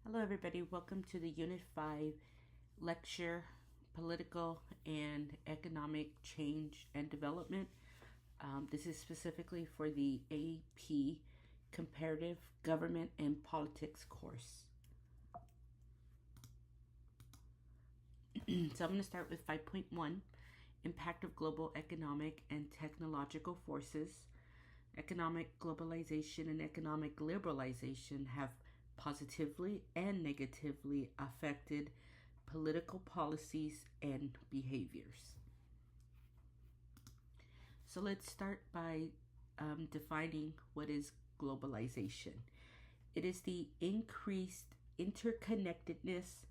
Hello, everybody. Welcome to the Unit 5 lecture, Political and Economic Change and Development. This is specifically for the AP Comparative Government and Politics course. So I'm going to start with 5.1, Impact of Global Economic and Technological Forces. Economic globalization and economic liberalization have positively and negatively affected political policies and behaviors. So let's start by defining what is globalization. It is the increased interconnectedness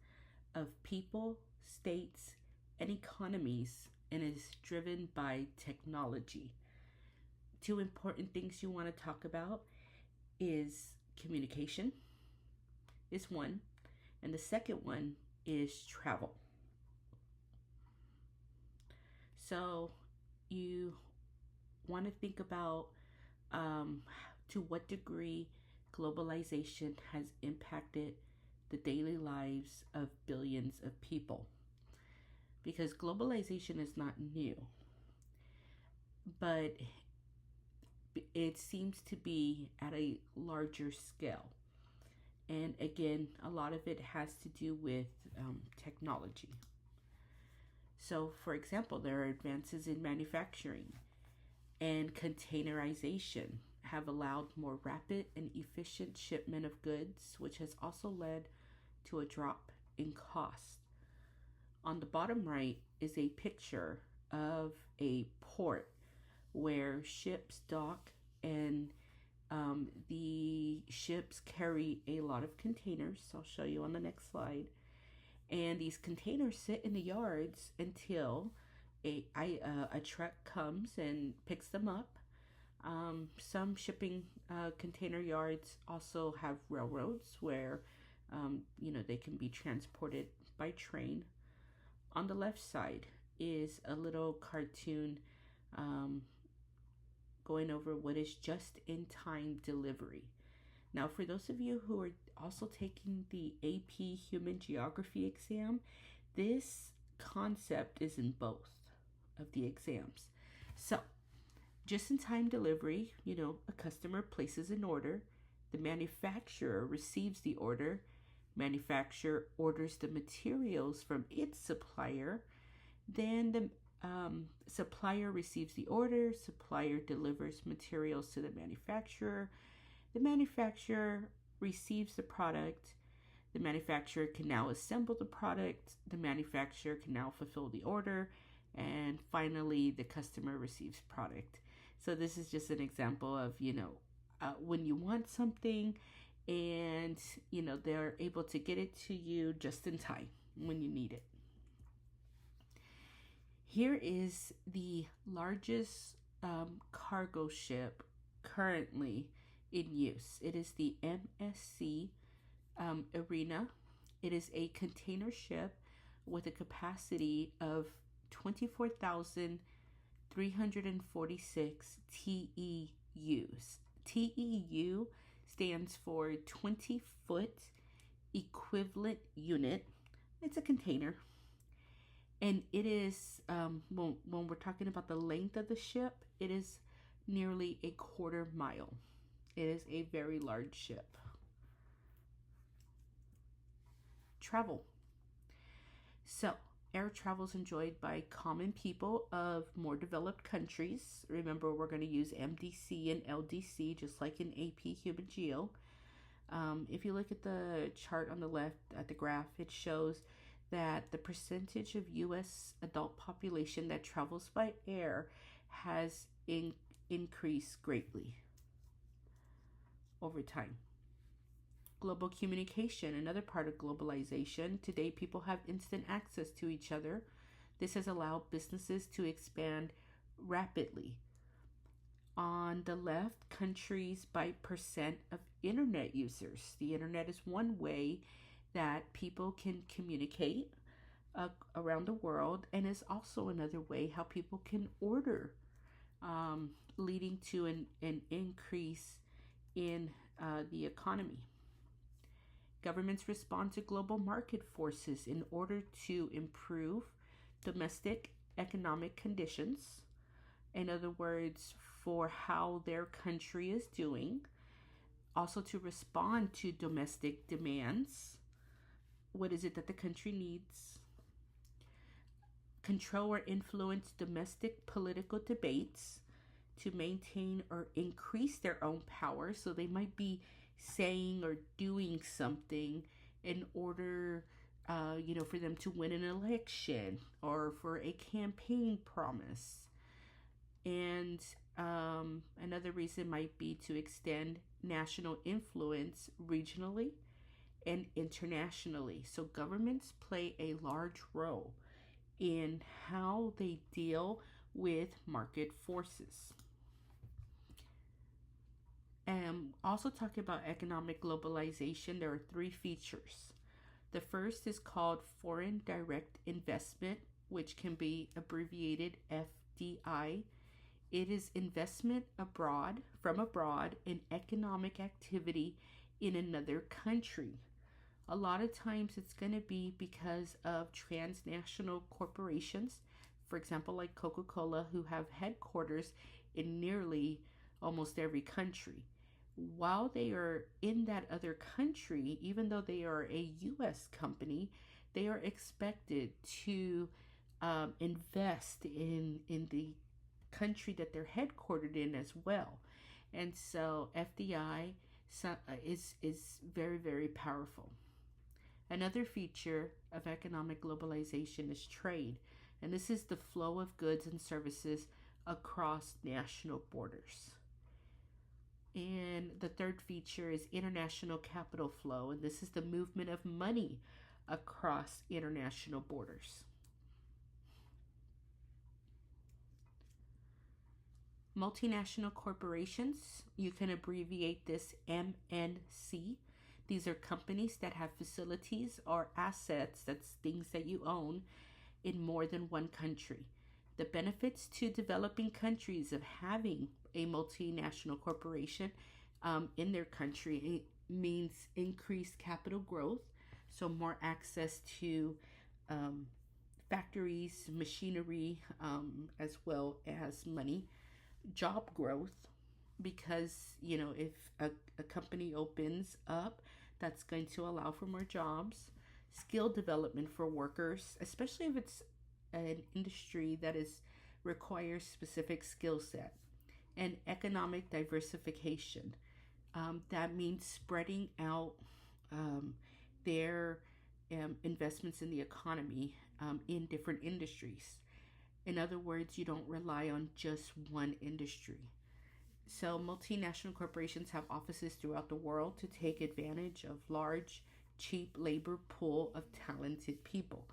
of people, states, and economies, and is driven by technology. Two important things you want to talk about is communication is one, and the second one is travel. So you want to think about to what degree globalization has impacted the daily lives of billions of people, because globalization is not new, but it seems to be at a larger scale. And again, a lot of it has to do with technology. So, for example, there are advances in manufacturing, and containerization have allowed more rapid and efficient shipment of goods, which has also led to a drop in cost. On the bottom right is a picture of a port where ships dock, and the ships carry a lot of containers. I'll show you on the next slide. And these containers sit in the yards until a truck comes and picks them up. Some shipping container yards also have railroads where they can be transported by train. On the left side is a little cartoon going over what is just-in-time delivery. Now, for those of you who are also taking the AP Human Geography exam, this concept is in both of the exams. So, just-in-time delivery, a customer places an order, the manufacturer receives the order, manufacturer orders the materials from its supplier, then the supplier receives the order, supplier delivers materials to the manufacturer receives the product, the manufacturer can now assemble the product, the manufacturer can now fulfill the order, and finally the customer receives product. So this is just an example of, when you want something and, they're able to get it to you just in time when you need it. Here is the largest cargo ship currently in use. It is the MSC Arena. It is a container ship with a capacity of 24,346 TEUs. TEU stands for 20-foot equivalent unit. It's a container. And it is, when we're talking about the length of the ship, it is nearly a quarter mile. It is a very large ship. Travel. So, air travel is enjoyed by common people of more developed countries. Remember, we're going to use MDC and LDC just like in AP Human Geo. If you look at the chart on the left at the graph, it shows that the percentage of U.S. adult population that travels by air has increased greatly over time. Global communication, another part of globalization. Today, people have instant access to each other. This has allowed businesses to expand rapidly. On the left, countries by percent of internet users. The internet is one way that people can communicate around the world, and is also another way how people can order, leading to an increase in the economy. Governments respond to global market forces in order to improve domestic economic conditions. In other words, for how their country is doing. Also, to respond to domestic demands. What is it that the country needs? Control or influence domestic political debates to maintain or increase their own power. So they might be saying or doing something in order, for them to win an election or for a campaign promise. And another reason might be to extend national influence regionally and internationally. So governments play a large role in how they deal with market forces. And also talking about economic globalization, there are three features. The first is called foreign direct investment, which can be abbreviated FDI. It is investment abroad, from abroad, in economic activity in another country. A lot of times it's going to be because of transnational corporations, for example, like Coca-Cola, who have headquarters in nearly almost every country. While they are in that other country, even though they are a U.S. company, they are expected to invest in the country that they're headquartered in as well. And so FDI is very, very powerful. Another feature of economic globalization is trade, and this is the flow of goods and services across national borders. And the third feature is international capital flow, and this is the movement of money across international borders. Multinational corporations, you can abbreviate this MNC. These are companies that have facilities or assets, that's things that you own, in more than one country. The benefits to developing countries of having a multinational corporation in their country means increased capital growth, so more access to factories, machinery, as well as money. Job growth, because if a company opens up, that's going to allow for more jobs. Skill development for workers, especially if it's an industry that requires specific skill set. And economic diversification, that means spreading out their investments in the economy in different industries. In other words, you don't rely on just one industry. So multinational corporations have offices throughout the world to take advantage of large, cheap labor pool of talented people.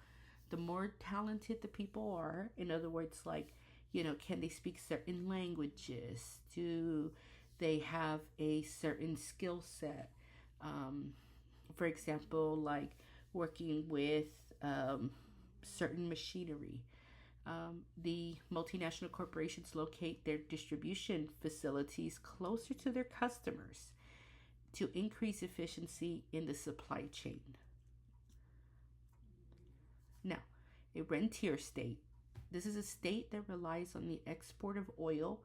The more talented the people are, in other words, like, can they speak certain languages? Do they have a certain skill set? For example, like working with certain machinery. The multinational corporations locate their distribution facilities closer to their customers to increase efficiency in the supply chain. Now, a rentier state. This is a state that relies on the export of oil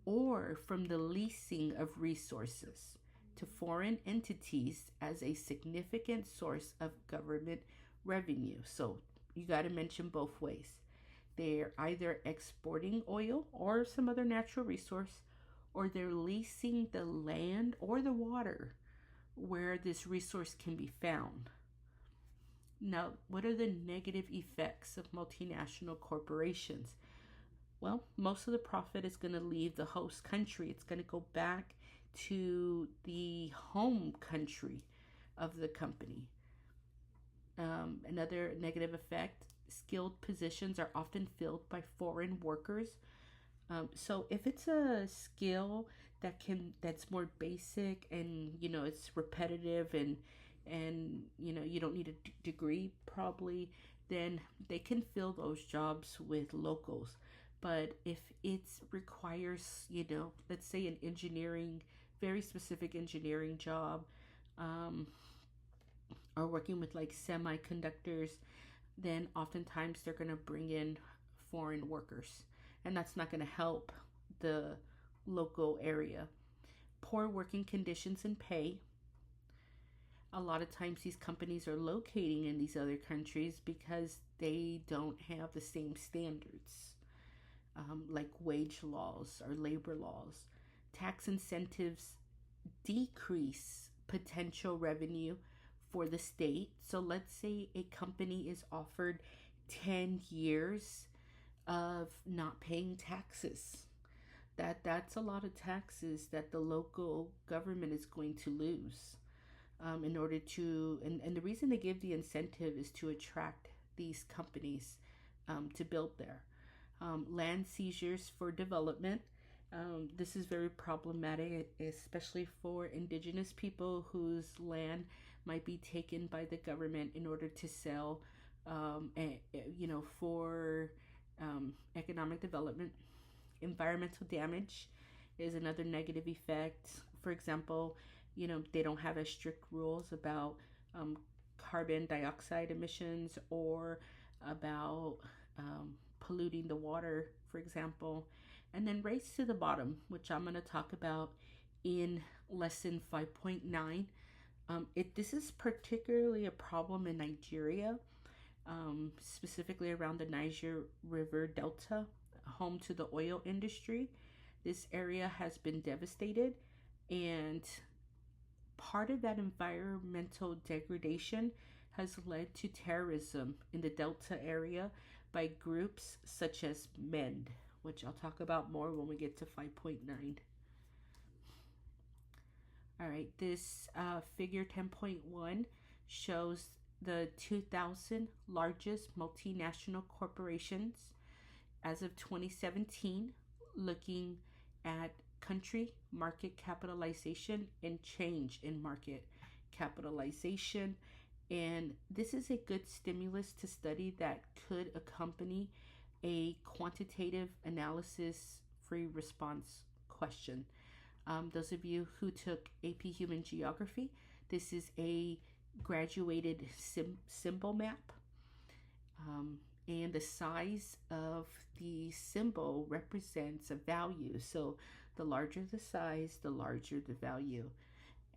or from the leasing of resources to foreign entities as a significant source of government revenue. So you got to mention both ways. They're either exporting oil or some other natural resource, or they're leasing the land or the water where this resource can be found. Now, what are the negative effects of multinational corporations? Well, most of the profit is going to leave the host country. It's going to go back to the home country of the company. Another negative effect, skilled positions are often filled by foreign workers. So if it's a skill that's more basic and it's repetitive and you don't need a degree probably, then they can fill those jobs with locals. But if it requires, let's say an engineering, very specific engineering job, or working with like semiconductors, then oftentimes they're going to bring in foreign workers, and that's not going to help the local area. Poor working conditions and pay. A lot of times these companies are locating in these other countries because they don't have the same standards, like wage laws or labor laws. Tax incentives decrease potential revenue for the state. So let's say a company is offered 10 years of not paying taxes. That's a lot of taxes that the local government is going to lose, in order to, and the reason they give the incentive is to attract these companies, to build there. Land seizures for development. This is very problematic, especially for indigenous people whose land might be taken by the government in order to sell, for economic development. Environmental damage is another negative effect. For example, they don't have as strict rules about carbon dioxide emissions, or about polluting the water, for example. And then race to the bottom, which I'm going to talk about in lesson 5.9. This is particularly a problem in Nigeria, specifically around the Niger River Delta, home to the oil industry. This area has been devastated, and part of that environmental degradation has led to terrorism in the Delta area by groups such as MEND, which I'll talk about more when we get to 5.9. All right, this figure 10.1 shows the 2,000 largest multinational corporations as of 2017, looking at country market capitalization and change in market capitalization. And this is a good stimulus to study that could accompany a quantitative analysis free response question. Those of you who took AP Human Geography, this is a graduated symbol map. And the size of the symbol represents a value. So the larger the size, the larger the value.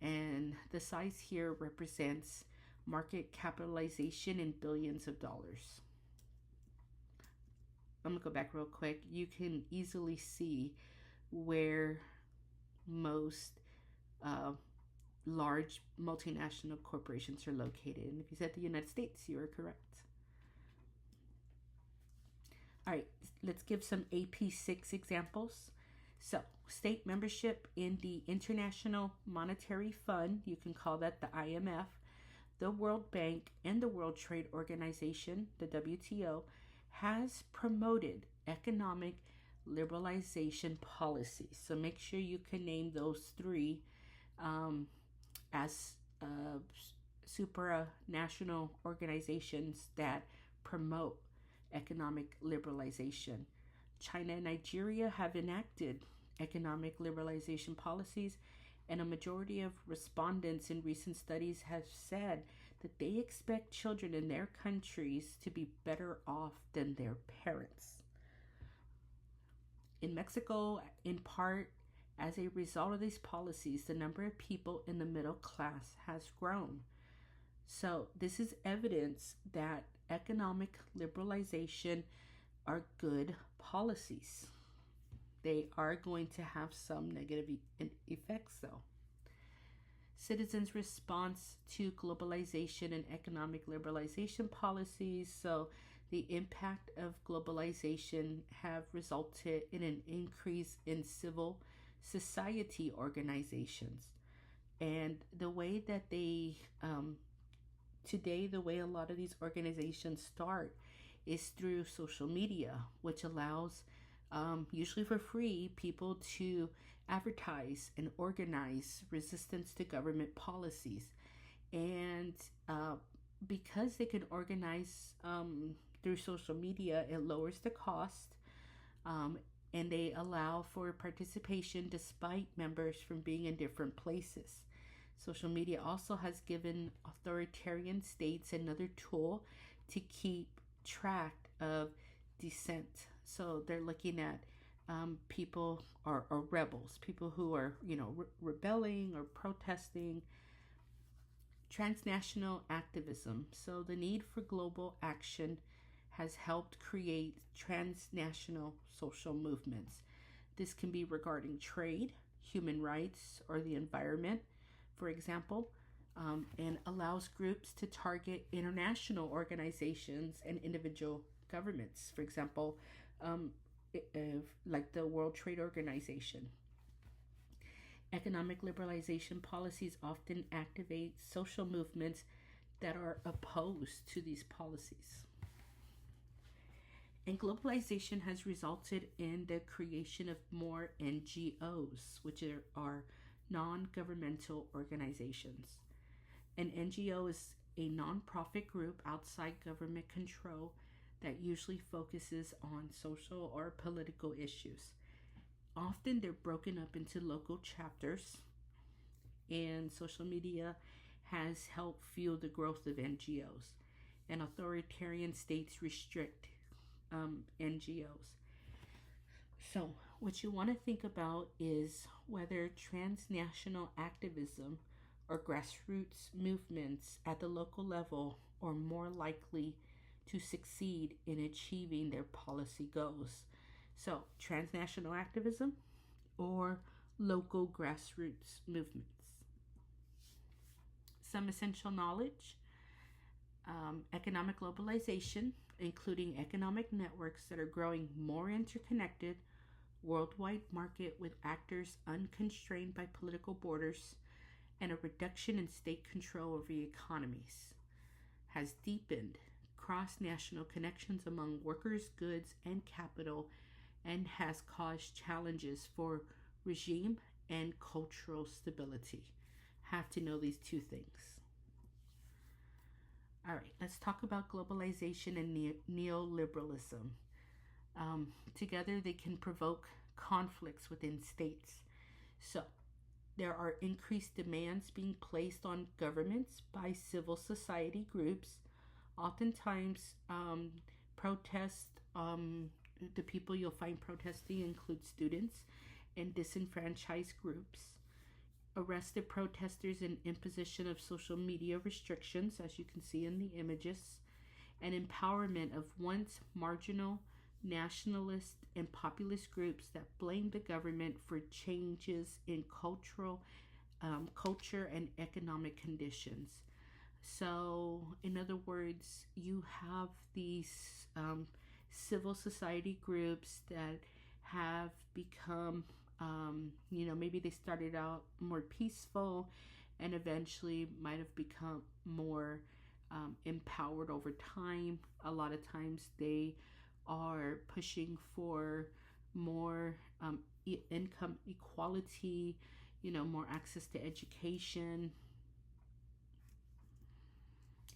And the size here represents market capitalization in billions of dollars. I'm going to go back real quick. You can easily see where most large multinational corporations are located. And if you said the United States, you are correct. All right, let's give some AP6 examples. So, state membership in the International Monetary Fund, you can call that the IMF, the World Bank, and the World Trade Organization, the WTO, has promoted economic liberalization policies. So make sure you can name those three as supranational organizations that promote economic liberalization. China and Nigeria have enacted economic liberalization policies, and a majority of respondents in recent studies have said that they expect children in their countries to be better off than their parents. In Mexico, in part as a result of these policies, the number of people in the middle class has grown. So, this is evidence that economic liberalization are good policies. They are going to have some negative effects, though. Citizens' response to globalization and economic liberalization policies. So, the impact of globalization have resulted in an increase in civil society organizations. And the way that today, the way a lot of these organizations start is through social media, which allows, usually for free, people to advertise and organize resistance to government policies. And because they can organize through social media, it lowers the cost, and they allow for participation despite members from being in different places. Social media also has given authoritarian states another tool to keep track of dissent. So they're looking at people or rebels, people who are, rebelling or protesting. Transnational activism. So the need for global action has helped create transnational social movements. This can be regarding trade, human rights, or the environment, for example, and allows groups to target international organizations and individual governments. For example, um, like the World Trade Organization. Economic liberalization policies often activate social movements that are opposed to these policies. And globalization has resulted in the creation of more NGOs, which are non governmental organizations. An NGO is a nonprofit group outside government control that usually focuses on social or political issues. Often they're broken up into local chapters, and social media has helped fuel the growth of NGOs. And authoritarian states restrict NGOs. So, what you want to think about is whether transnational activism or grassroots movements at the local level are more likely to succeed in achieving their policy goals. So, transnational activism or local grassroots movements. Some essential knowledge: economic globalization, including economic networks that are growing more interconnected, worldwide market with actors unconstrained by political borders, and a reduction in state control over the economies, has deepened cross national connections among workers, goods, and capital, and has caused challenges for regime and cultural stability. Have to know these two things. All right, let's talk about globalization and neoliberalism. Together, they can provoke conflicts within states. So, there are increased demands being placed on governments by civil society groups. Oftentimes, protest, the people you'll find protesting include students and disenfranchised groups. Arrested protesters and imposition of social media restrictions, as you can see in the images, and empowerment of once marginal nationalist and populist groups that blame the government for changes in culture and economic conditions. So, in other words, you have these civil society groups that have become, maybe they started out more peaceful and eventually might have become more empowered over time. A lot of times they are pushing for more income equality, more access to education.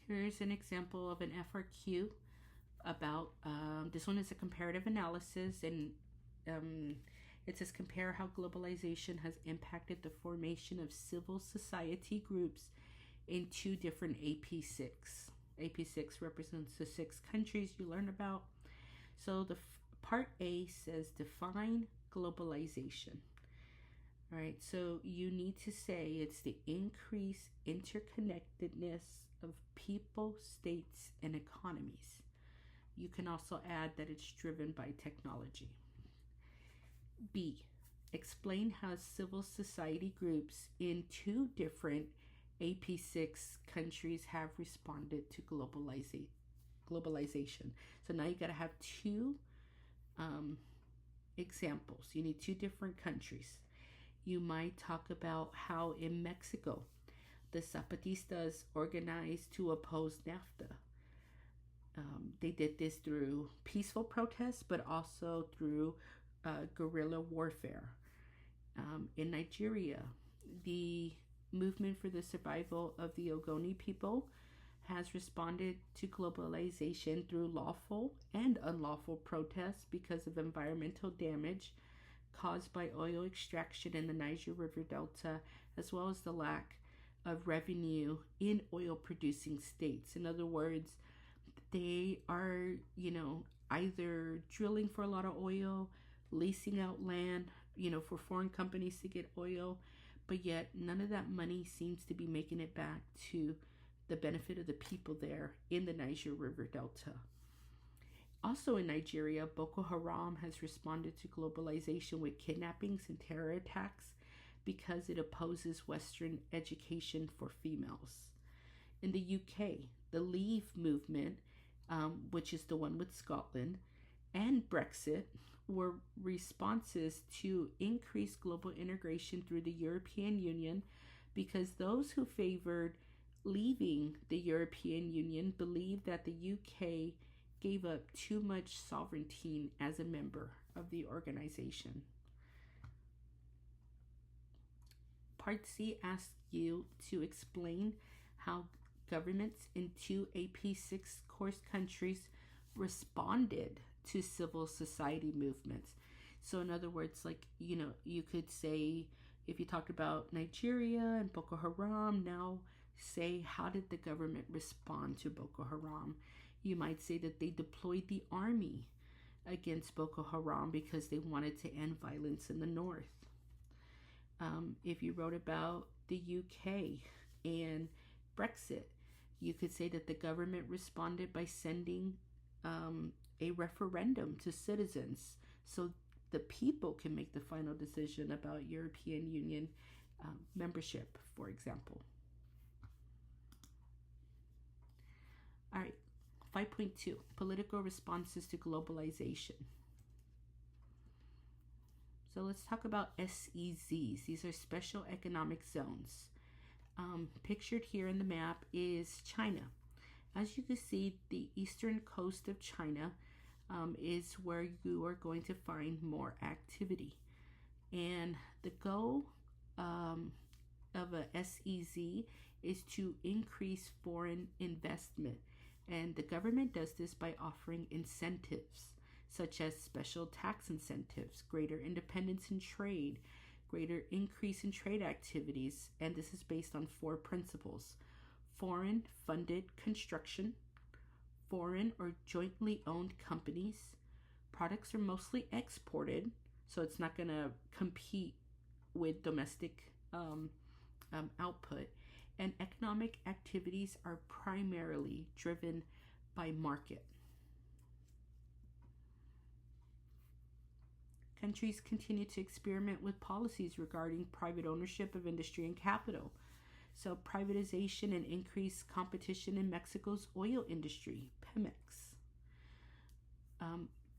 Here's an example of an FRQ about this one is a comparative analysis, and it says compare how globalization has impacted the formation of civil society groups in two different AP6. AP6 represents the 6 countries you learn about. So the part A says define globalization. All right, so you need to say it's the increased interconnectedness of people, states, and economies. You can also add that it's driven by technology. B, explain how civil society groups in two different AP6 countries have responded to globalization. So now you got to have two examples. You need two different countries. You might talk about how in Mexico the Zapatistas organized to oppose NAFTA. They did this through peaceful protests, but also through guerrilla warfare. In Nigeria, the movement for the survival of the Ogoni people has responded to globalization through lawful and unlawful protests because of environmental damage caused by oil extraction in the Niger River Delta, as well as the lack of revenue in oil producing states. In other words, they are, either drilling for a lot of oil, leasing out land, for foreign companies to get oil, but yet none of that money seems to be making it back to the benefit of the people there in the Niger River Delta. Also in Nigeria, Boko Haram has responded to globalization with kidnappings and terror attacks because it opposes Western education for females. In the UK, the Leave movement, which is the one with Scotland, and Brexit were responses to increase global integration through the European Union because those who favored leaving the European Union believed that the UK gave up too much sovereignty as a member of the organization. Part C asks you to explain how governments in two AP6 course countries responded to civil society movements. So in other words, you could say, if you talked about Nigeria and Boko Haram, now say, how did the government respond to Boko Haram? You might say that they deployed the army against Boko Haram because they wanted to end violence in the north. If you wrote about the UK and Brexit, you could say that the government responded by sending a referendum to citizens so the people can make the final decision about European Union membership, for example. All right, 5.2, political responses to globalization. So let's talk about SEZs. These are special economic zones. Pictured here in the map is China. As you can see, the eastern coast of China is where you are going to find more activity. And the goal of a SEZ is to increase foreign investment. And the government does this by offering incentives, such as special tax incentives, greater independence in trade, greater increase in trade activities, and this is based on 4 principles: foreign funded construction, foreign or jointly owned companies, products are mostly exported, so it's not going to compete with domestic output, and economic activities are primarily driven by market. Countries continue to experiment with policies regarding private ownership of industry and capital. So privatization and increased competition in Mexico's oil industry, Pemex.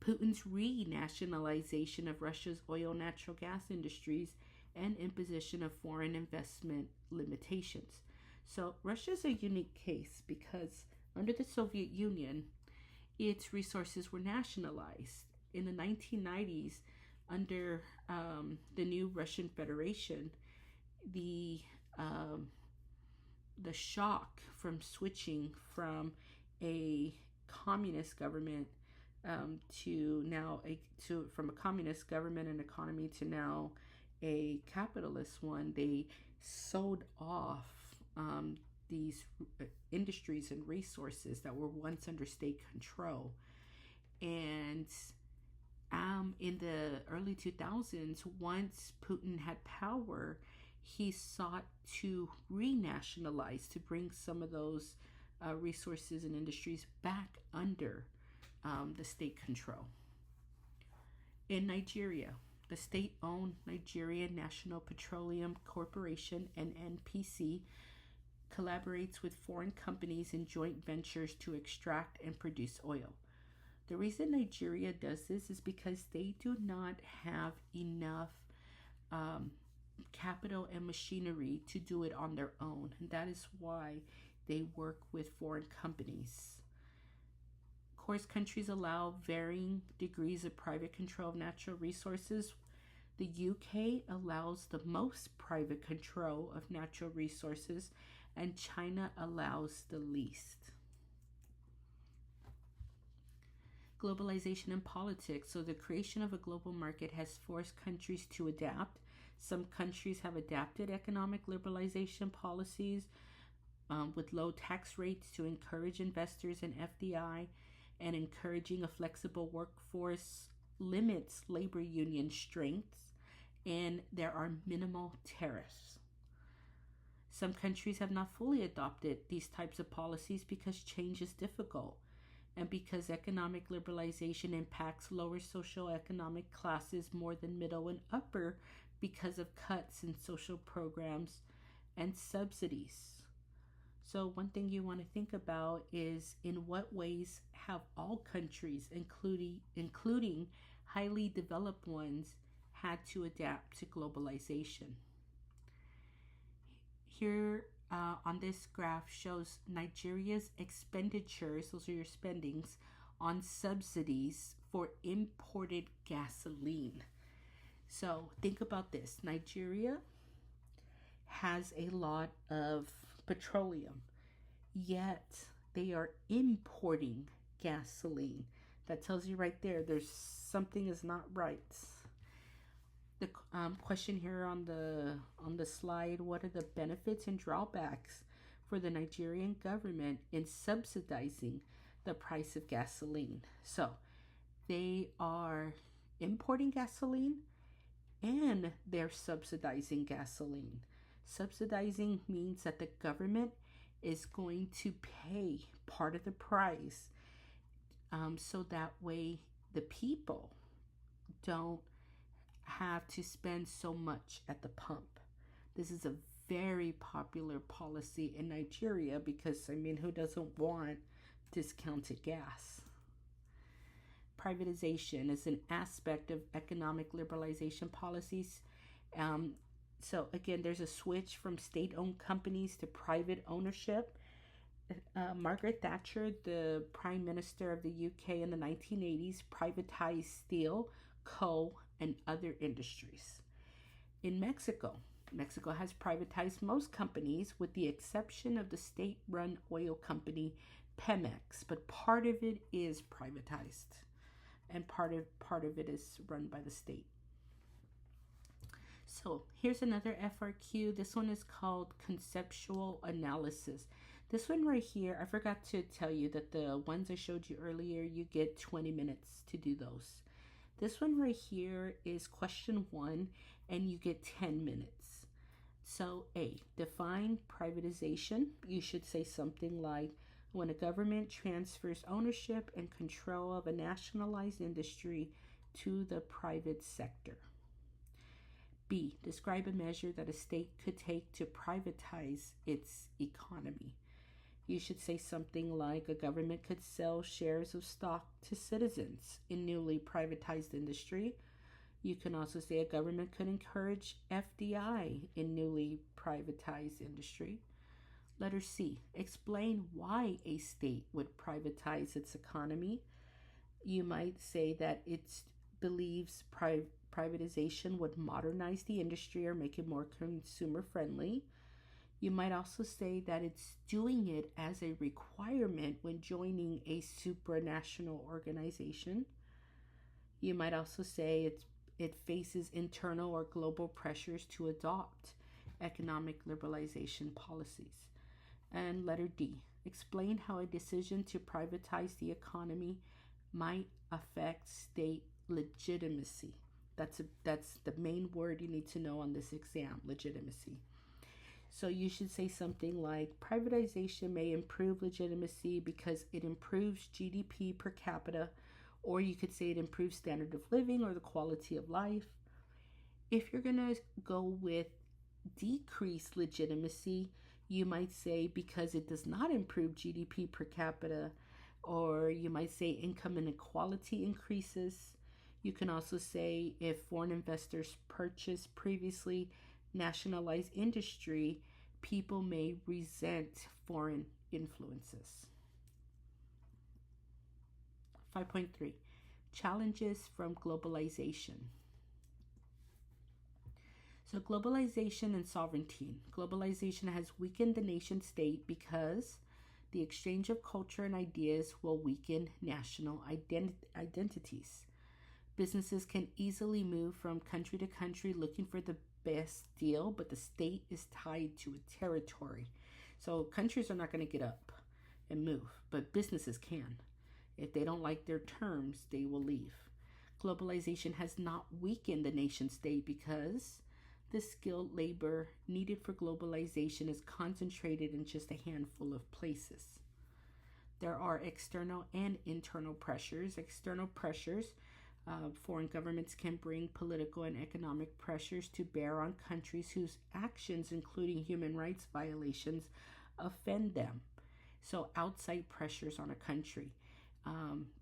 Putin's renationalization of Russia's oil natural gas industries and imposition of foreign investment limitations. So Russia's a unique case because under the Soviet Union, its resources were nationalized. In the 1990s, under the new Russian Federation, the shock from switching from a communist government from a communist government and economy to now a capitalist one, they sold off these industries and resources that were once under state control. And in the early 2000s, once Putin had power, he sought to renationalize, to bring some of those resources and industries back under the state control. In Nigeria, the state-owned Nigerian National Petroleum Corporation, NNPC, collaborates with foreign companies in joint ventures to extract and produce oil. The reason Nigeria does this is because they do not have enough capital and machinery to do it on their own. And that is why they work with foreign companies. Of course, countries allow varying degrees of private control of natural resources. The UK allows the most private control of natural resources, and China allows the least. Globalization and politics. So the creation of a global market has forced countries to adapt, Some countries have adapted economic liberalization policies with low tax rates to encourage investors in FDI, and encouraging a flexible workforce limits labor union strengths, and there are minimal tariffs. Some countries have not fully adopted these types of policies because change is difficult and because economic liberalization impacts lower socioeconomic classes more than middle and upper because of cuts in social programs and subsidies. So, one thing you want to think about is in what ways have all countries, including highly developed ones, had to adapt to globalization. Here on this graph shows Nigeria's expenditures, those are your spendings, on subsidies for imported gasoline. So think about this. Nigeria has a lot of petroleum, yet they are importing gasoline. That tells you right there there's something is not right. The question here on the slide: what are the benefits and drawbacks for the Nigerian government in subsidizing the price of gasoline? So they are importing gasoline and they're subsidizing gasoline. Subsidizing means that the government is going to pay part of the price, so that way the people don't have to spend so much at the pump. This is a very popular policy in Nigeria because, I mean, who doesn't want discounted gas? Privatization is an aspect of economic liberalization policies. So again, there's a switch from state-owned companies to private ownership. Margaret Thatcher, the Prime Minister of the UK in the 1980s, privatized steel, coal, and other industries. In Mexico has privatized most companies with the exception of the state-run oil company Pemex, but part of it is privatized and part of it is run by the state. So here's another FRQ. This one is called conceptual analysis. This one right here, I forgot to tell you that the ones I showed you earlier, you get 20 minutes to do those. This one right here is question 1, and you get 10 minutes. So A, define privatization. You should say something like, when a government transfers ownership and control of a nationalized industry to the private sector. B, describe a measure that a state could take to privatize its economy. You should say something like, a government could sell shares of stock to citizens in newly privatized industry. You can also say a government could encourage FDI in newly privatized industry. Letter C, explain why a state would privatize its economy. You might say that it believes privatization would modernize the industry or make it more consumer friendly. You might also say that it's doing it as a requirement when joining a supranational organization. You might also say it faces internal or global pressures to adopt economic liberalization policies. And letter D, explain how a decision to privatize the economy might affect state legitimacy. That's the main word you need to know on this exam, legitimacy. So you should say something like, privatization may improve legitimacy because it improves GDP per capita, or you could say it improves standard of living or the quality of life. If you're going to go with decreased legitimacy, you might say because it does not improve GDP per capita, or you might say income inequality increases. You can also say if foreign investors purchase previously nationalized industry, people may resent foreign influences. 5.3, challenges from globalization. So globalization and sovereignty. Globalization has weakened the nation state because the exchange of culture and ideas will weaken national identities. Businesses can easily move from country to country looking for the best deal, but the state is tied to a territory. So countries are not going to get up and move, but businesses can. If they don't like their terms, they will leave. Globalization has not weakened the nation state because the skilled labor needed for globalization is concentrated in just a handful of places. There are external and internal pressures. External pressures, foreign governments can bring political and economic pressures to bear on countries whose actions, including human rights violations, offend them. So, outside pressures on a country.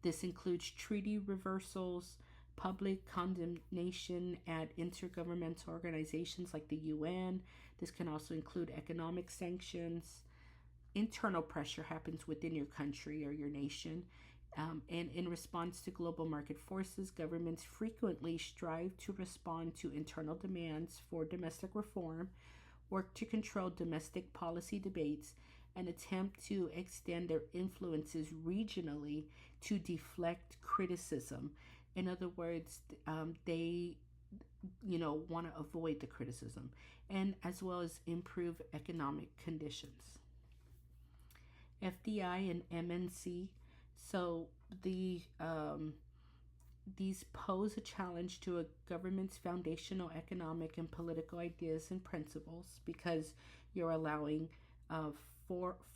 This includes treaty reversals, public condemnation at intergovernmental organizations like the UN. This can also include economic sanctions. Internal pressure happens within your country or your nation. And in response to global market forces, governments frequently strive to respond to internal demands for domestic reform, work to control domestic policy debates, and attempt to extend their influences regionally to deflect criticism. In other words, they want to avoid the criticism, and as well as improve economic conditions. FDI and MNC. So these pose a challenge to a government's foundational economic and political ideas and principles because you're allowing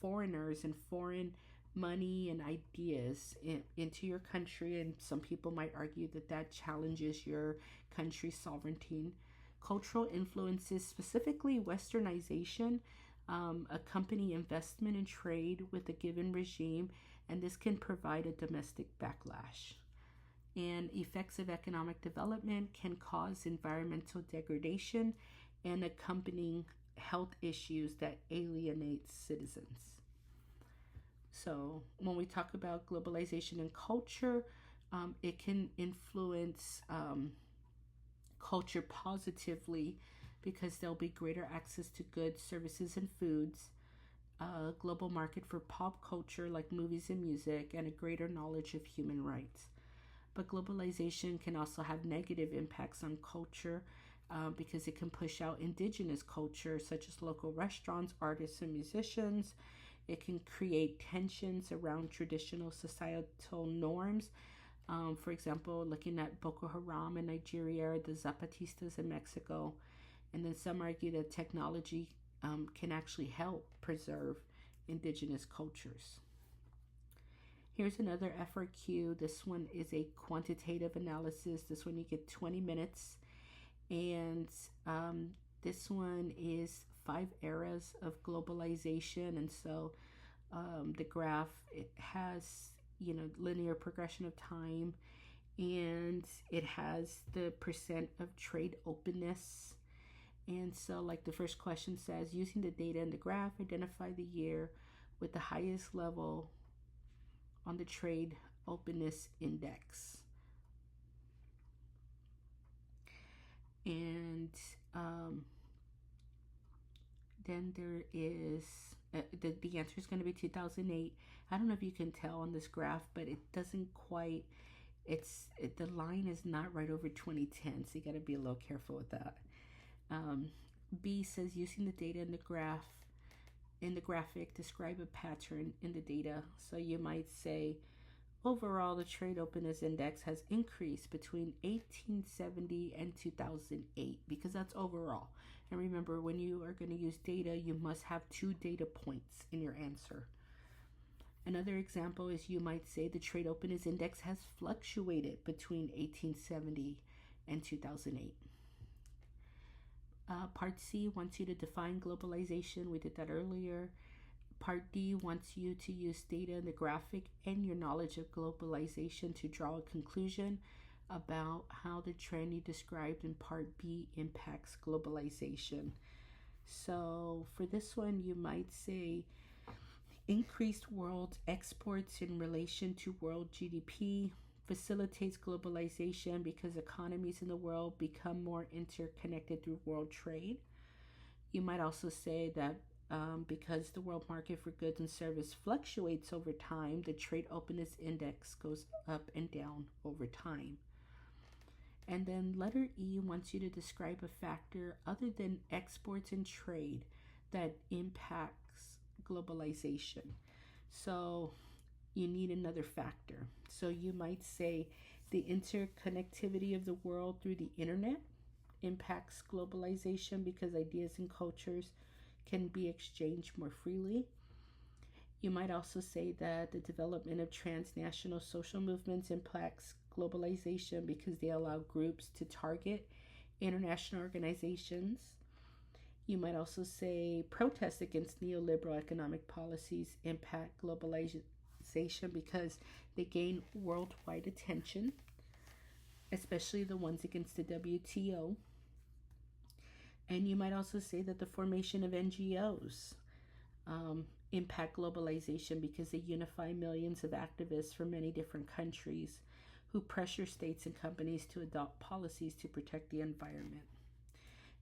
foreigners and foreign money and ideas into your country, and some people might argue that that challenges your country's sovereignty. Cultural influences, specifically westernization, accompany investment and trade with a given regime, and this can provide a domestic backlash. And effects of economic development can cause environmental degradation and accompanying health issues that alienate citizens. So, when we talk about globalization and culture, it can influence culture positively because there'll be greater access to goods, services, and foods, a global market for pop culture like movies and music, and a greater knowledge of human rights. But globalization can also have negative impacts on culture because it can push out indigenous culture, such as local restaurants, artists, and musicians. It can create tensions around traditional societal norms. For example, looking at Boko Haram in Nigeria, the Zapatistas in Mexico. And then some argue that technology can actually help preserve indigenous cultures. Here's another FRQ. This one is a quantitative analysis. This one you get 20 minutes. And this one is 5 eras of globalization. And so the graph, it has, linear progression of time. And it has the percent of trade openness. And so, like the first question says, using the data in the graph, identify the year with the highest level on the trade openness index. And then there is, the answer is going to be 2008. I don't know if you can tell on this graph, but it doesn't quite, the line is not right over 2010, so you got to be a little careful with that. B says using the data in the graphic, describe a pattern in the data. So you might say, overall, the trade openness index has increased between 1870 and 2008 because that's overall. And remember, when you are going to use data, you must have 2 data points in your answer. Another example is you might say the trade openness index has fluctuated between 1870 and 2008. Part C wants you to define globalization. We did that earlier. Part D wants you to use data in the graphic and your knowledge of globalization to draw a conclusion about how the trend you described in Part B impacts globalization. So for this one, you might say increased world exports in relation to world GDP facilitates globalization because economies in the world become more interconnected through world trade. You might also say that because the world market for goods and service fluctuates over time, the trade openness index goes up and down over time. And then letter E wants you to describe a factor other than exports and trade that impacts globalization. So you need another factor. So you might say the interconnectivity of the world through the internet impacts globalization because ideas and cultures can be exchanged more freely. You might also say that the development of transnational social movements impacts globalization because they allow groups to target international organizations. You might also say protests against neoliberal economic policies impact globalization because they gain worldwide attention, especially the ones against the WTO. And you might also say that the formation of NGOs impact globalization because they unify millions of activists from many different countries who pressure states and companies to adopt policies to protect the environment.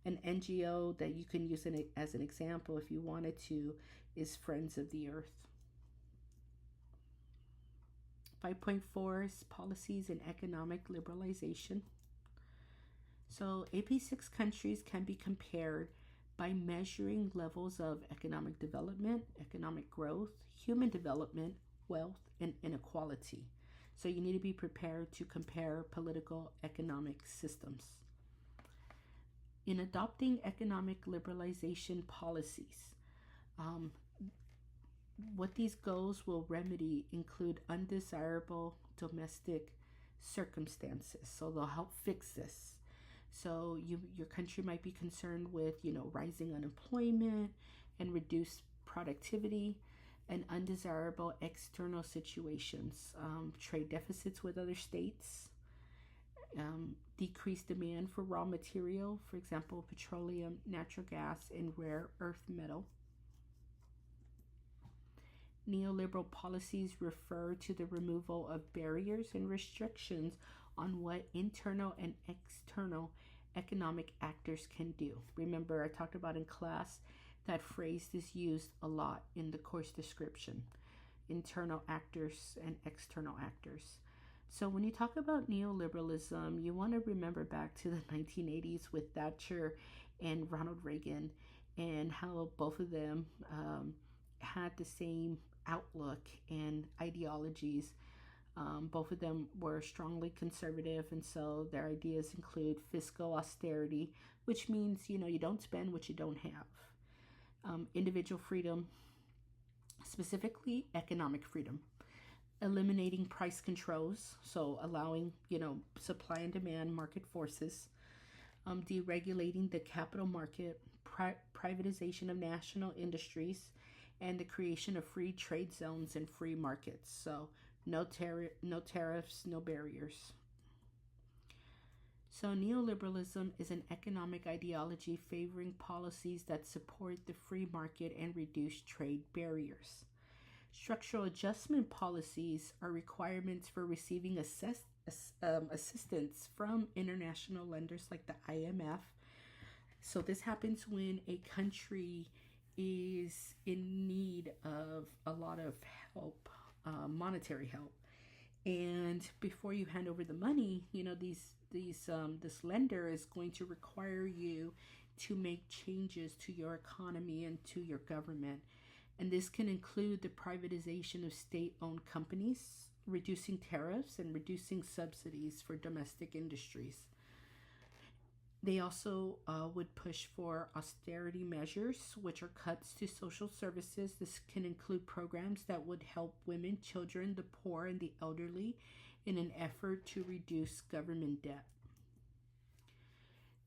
An NGO that you can use as an example if you wanted to is Friends of the Earth. 5.4 is policies and economic liberalization. So AP6 countries can be compared by measuring levels of economic development, economic growth, human development, wealth, and inequality. So you need to be prepared to compare political economic systems. In adopting economic liberalization policies, what these goals will remedy include undesirable domestic circumstances. So they'll help fix this. So your country might be concerned with, rising unemployment and reduced productivity and undesirable external situations, trade deficits with other states, decreased demand for raw material, for example, petroleum, natural gas, and rare earth metal. Neoliberal policies refer to the removal of barriers and restrictions on what internal and external economic actors can do. Remember, I talked about in class that phrase is used a lot in the course description: internal actors and external actors. So when you talk about neoliberalism, you want to remember back to the 1980s with Thatcher and Ronald Reagan, and how both of them had the same outlook and ideologies. Both of them were strongly conservative, and so their ideas include fiscal austerity, which means you don't spend what you don't have. Individual freedom, specifically economic freedom. Eliminating price controls, so allowing supply and demand market forces. Deregulating the capital market, privatization of national industries, and the creation of free trade zones and free markets. So no tariffs, no barriers. So neoliberalism is an economic ideology favoring policies that support the free market and reduce trade barriers. Structural adjustment policies are requirements for receiving assistance from international lenders like the IMF. So this happens when a country is in need of a lot of help, monetary help. And before you hand over the money, this lender is going to require you to make changes to your economy and to your government. And this can include the privatization of state-owned companies, reducing tariffs, and reducing subsidies for domestic industries. They also would push for austerity measures, which are cuts to social services. This can include programs that would help women, children, the poor, and the elderly in an effort to reduce government debt.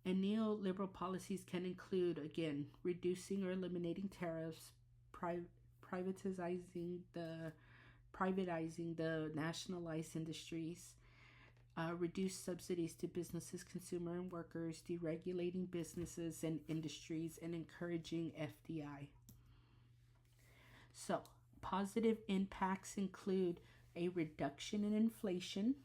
And neoliberal policies can include, again, reducing or eliminating tariffs, privatizing the nationalized industries, reduce subsidies to businesses, consumer and workers, deregulating businesses and industries, and encouraging FDI. So, positive impacts include a reduction in inflation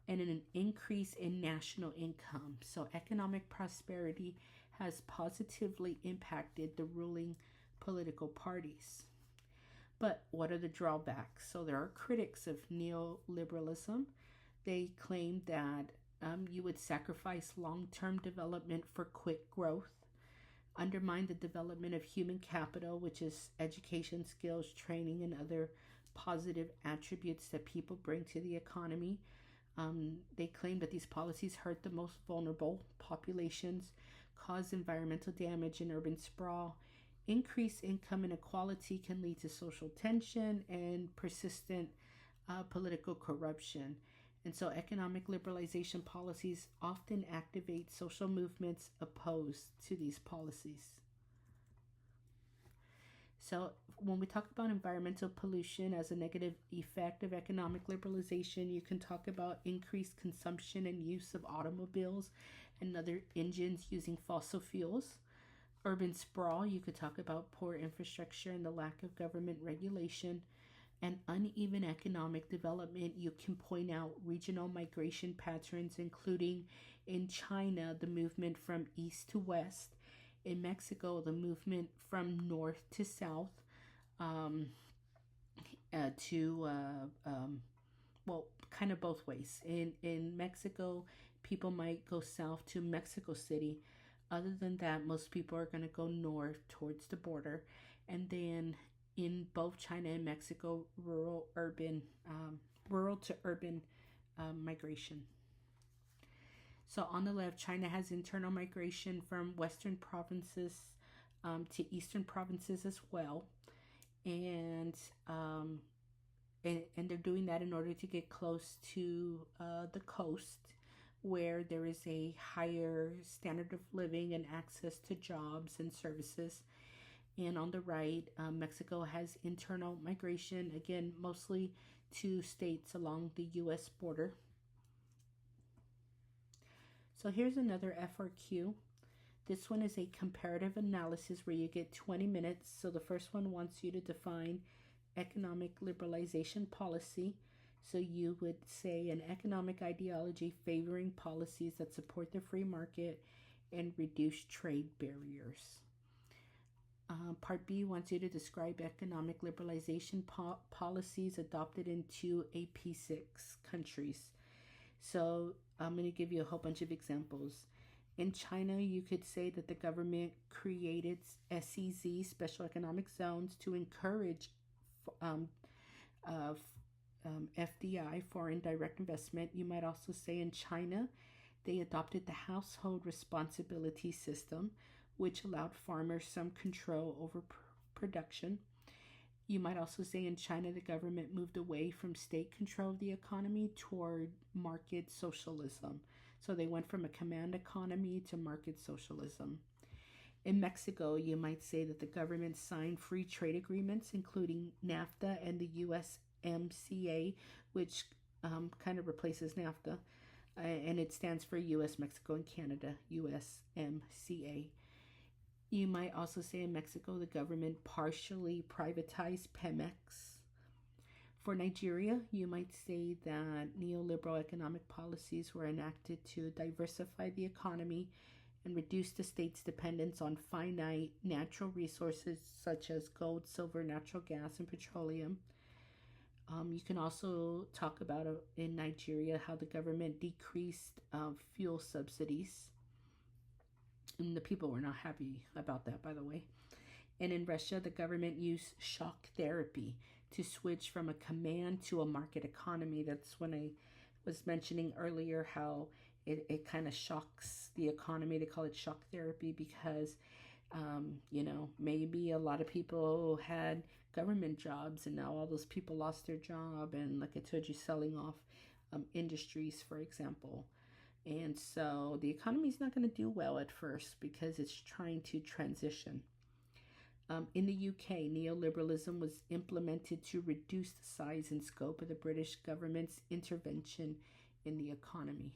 and an increase in national income. So, economic prosperity has positively impacted the ruling political parties. But what are the drawbacks? So, there are critics of neoliberalism. They claim that You would sacrifice long-term development for quick growth, undermine the development of human capital, which is education, skills, training, and other positive attributes that people bring to the economy. They claim that these policies hurt the most vulnerable populations, cause environmental damage and urban sprawl. Increased income inequality can lead to social tension and persistent political corruption. And so, economic liberalization policies often activate social movements opposed to these policies. So, when we talk about environmental pollution as a negative effect of economic liberalization, you can talk about increased consumption and use of automobiles and other engines using fossil fuels. Urban sprawl, you could talk about poor infrastructure and the lack of government regulation. And uneven economic development, you can point out regional migration patterns, including in China, the movement from east to west, in Mexico, the movement from north to south, um, to well, kind of both ways. In Mexico, people might go south to Mexico City. Other than that, most people are going to go north towards the border, and then in both China and Mexico, rural to urban migration. So on the left, China has internal migration from western provinces to eastern provinces as well, and um, and they're doing that in order to get close to the coast, where there is a higher standard of living and access to jobs and services. And on the right, Mexico has internal migration, again, mostly to states along the U.S. border. So here's another FRQ. This one is a comparative analysis where you get 20 minutes. So the first one wants you to define economic liberalization policy. So you would say an economic ideology favoring policies that support the free market and reduce trade barriers. Part B wants you to describe economic liberalization policies adopted in two AP6 countries. So I'm going to give you a whole bunch of examples. In China, you could say that the government created SEZ, special economic zones, to encourage um, uh, FDI, foreign direct investment. You might also say in China, they adopted the household responsibility system, which allowed farmers some control over production. You might also say in China, the government moved away from state control of the economy toward market socialism. So they went from a command economy to market socialism. In Mexico, you might say that the government signed free trade agreements, including NAFTA and the USMCA, which kind of replaces NAFTA. And it stands for US, Mexico, and Canada, USMCA. You might also say in Mexico, the government partially privatized Pemex. For Nigeria, you might say that neoliberal economic policies were enacted to diversify the economy and reduce the state's dependence on finite natural resources such as gold, silver, natural gas, and petroleum. You can also talk about in Nigeria how the government decreased fuel subsidies. And the people were not happy about that, by the way. And in Russia, the government used shock therapy to switch from a command to a market economy. That's when I was mentioning earlier how it kind of shocks the economy. They call it shock therapy because, maybe a lot of people had government jobs and now all those people lost their job. And like I told you, selling off industries, for example. And so the economy is not going to do well at first because it's trying to transition. In the UK, neoliberalism was implemented to reduce the size and scope of the British government's intervention in the economy.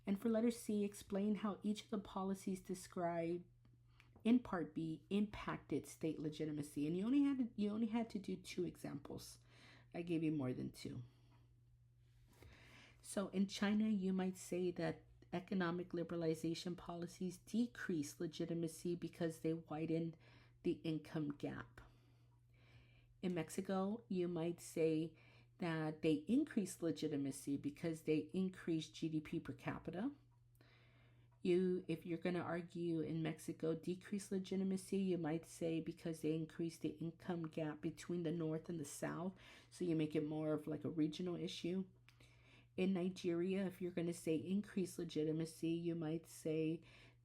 And for letter C, explain how each of the policies described in part B impacted state legitimacy. And you only had to do 2 examples. I gave you more than 2. So in China, you might say that economic liberalization policies decreased legitimacy because they widened the income gap. In Mexico, you might say that they increase legitimacy because they increase GDP per capita. If you're going to argue in Mexico decrease legitimacy, you might say because they increase the income gap between the north and the south, so you make it more of like a regional issue. In Nigeria, if you're going to say increase legitimacy, you might say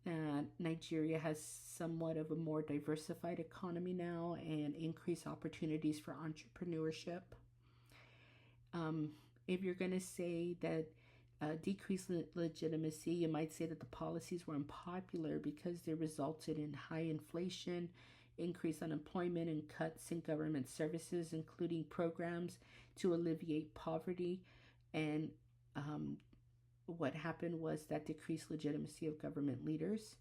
that Nigeria has somewhat of a more diversified economy now and increased opportunities for entrepreneurship. Um, if you're going to say that decreased legitimacy, you might say that the policies were unpopular because they resulted in high inflation, increased unemployment, and cuts in government services, including programs to alleviate poverty. And what happened was that decreased legitimacy of government leaders.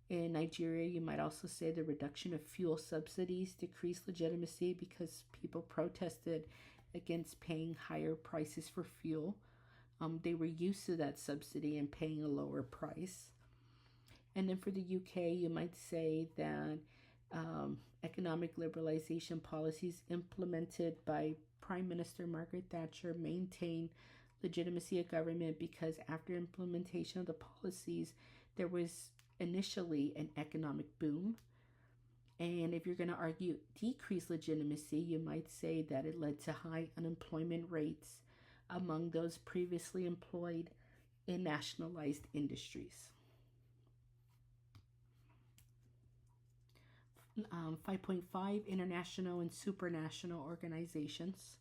In Nigeria, you might also say the reduction of fuel subsidies decreased legitimacy because people protested against paying higher prices for fuel. They were used to that subsidy and paying a lower price. And then for the UK, you might say that economic liberalization policies implemented by Prime Minister Margaret Thatcher maintained legitimacy of government because after implementation of the policies, there was initially an economic boom. And if you're going to argue decreased legitimacy, you might say that it led to high unemployment rates among those previously employed in nationalized industries. 5.5 International and supranational organizations.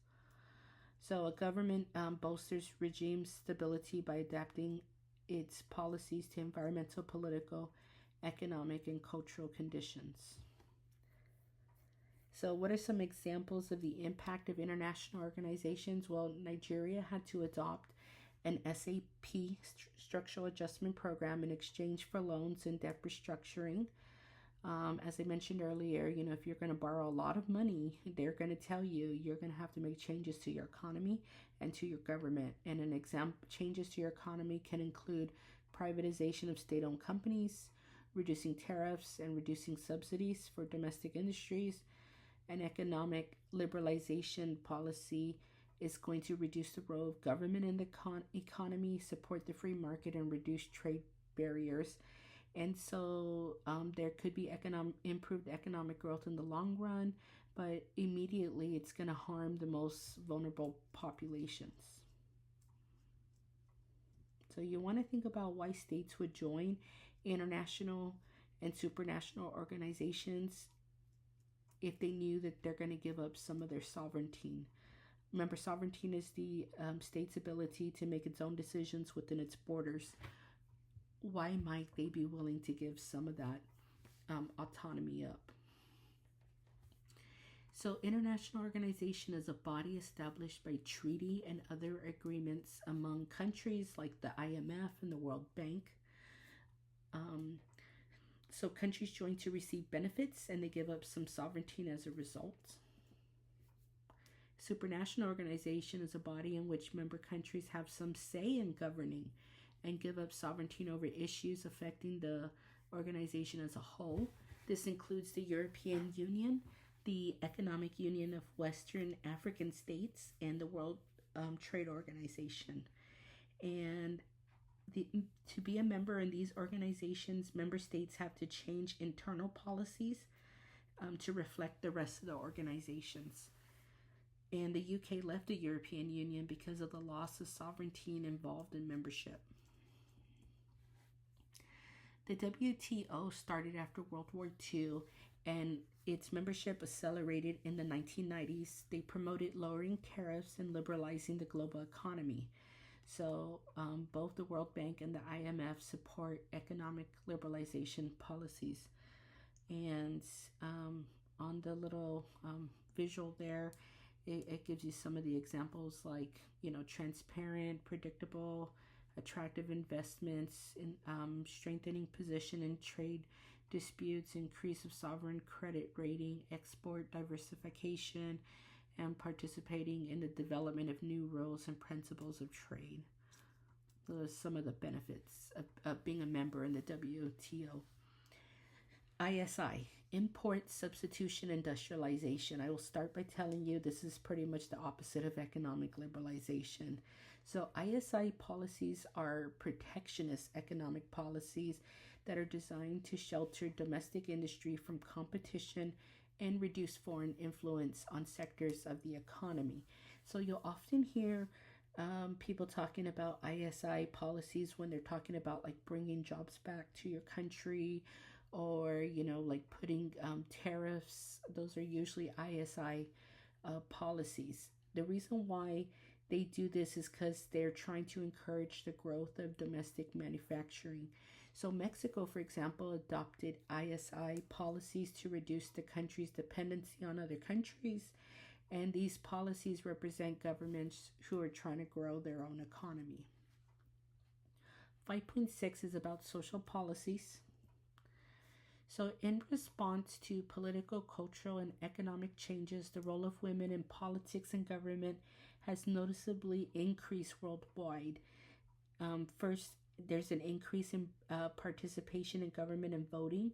So a government bolsters regime stability by adapting its policies to environmental, political, economic, and cultural conditions. So, what are some examples of the impact of international organizations? Well, Nigeria had to adopt an SAP structural adjustment program in exchange for loans and debt restructuring. As I mentioned earlier, if you're going to borrow a lot of money, they're going to tell you you're going to have to make changes to your economy and to your government. And an example, changes to your economy can include privatization of state-owned companies, reducing tariffs and reducing subsidies for domestic industries. An economic liberalization policy is going to reduce the role of government in the economy, support the free market, and reduce trade barriers. And so there could be improved economic growth in the long run, but immediately it's going to harm the most vulnerable populations. So you want to think about why states would join international and supranational organizations if they knew that they're going to give up some of their sovereignty. Remember, sovereignty is the state's ability to make its own decisions within its borders. Why might they be willing to give some of that autonomy up? So, international organization is a body established by treaty and other agreements among countries like the IMF and the World Bank. So countries join to receive benefits and they give up some sovereignty as a result. Supranational organization is a body in which member countries have some say in governing and give up sovereignty over issues affecting the organization as a whole. This includes the European Union, the Economic Union of Western African States, and the World Trade Organization. And to be a member in these organizations, member states have to change internal policies to reflect the rest of the organizations. And the UK left the European Union because of the loss of sovereignty involved in membership. The WTO started after World War II, and its membership accelerated in the 1990s. They promoted lowering tariffs and liberalizing the global economy. So both the World Bank and the IMF support economic liberalization policies. And on the little visual there, it gives you some of the examples like, transparent, predictable, attractive investments, in strengthening position in trade disputes, increase of sovereign credit rating, export diversification, and participating in the development of new rules and principles of trade. Those are some of the benefits of being a member in the WTO. ISI, import substitution industrialization. I will start by telling you this is pretty much the opposite of economic liberalization. So, ISI policies are protectionist economic policies that are designed to shelter domestic industry from competition and reduce foreign influence on sectors of the economy. So, you'll often hear people talking about ISI policies when they're talking about like bringing jobs back to your country, or like putting tariffs. Those are usually ISI policies. The reason why they do this is because they're trying to encourage the growth of domestic manufacturing. So, Mexico, for example, adopted ISI policies to reduce the country's dependency on other countries, and these policies represent governments who are trying to grow their own economy. 5.6 is about social policies. So, in response to political, cultural, and economic changes, the role of women in politics and government has noticeably increased worldwide. First, there's an increase in participation in government and voting.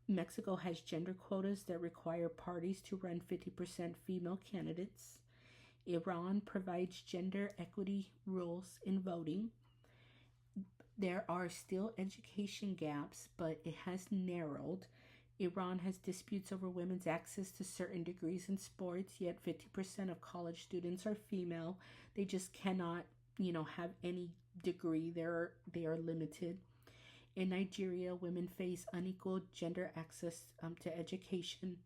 Mexico has gender quotas that require parties to run 50% female candidates. Iran provides gender equity rules in voting. There are still education gaps, but it has narrowed. Iran has disputes over women's access to certain degrees in sports, yet 50% of college students are female. They just cannot, have any degree. They are limited. In Nigeria, women face unequal gender access to education.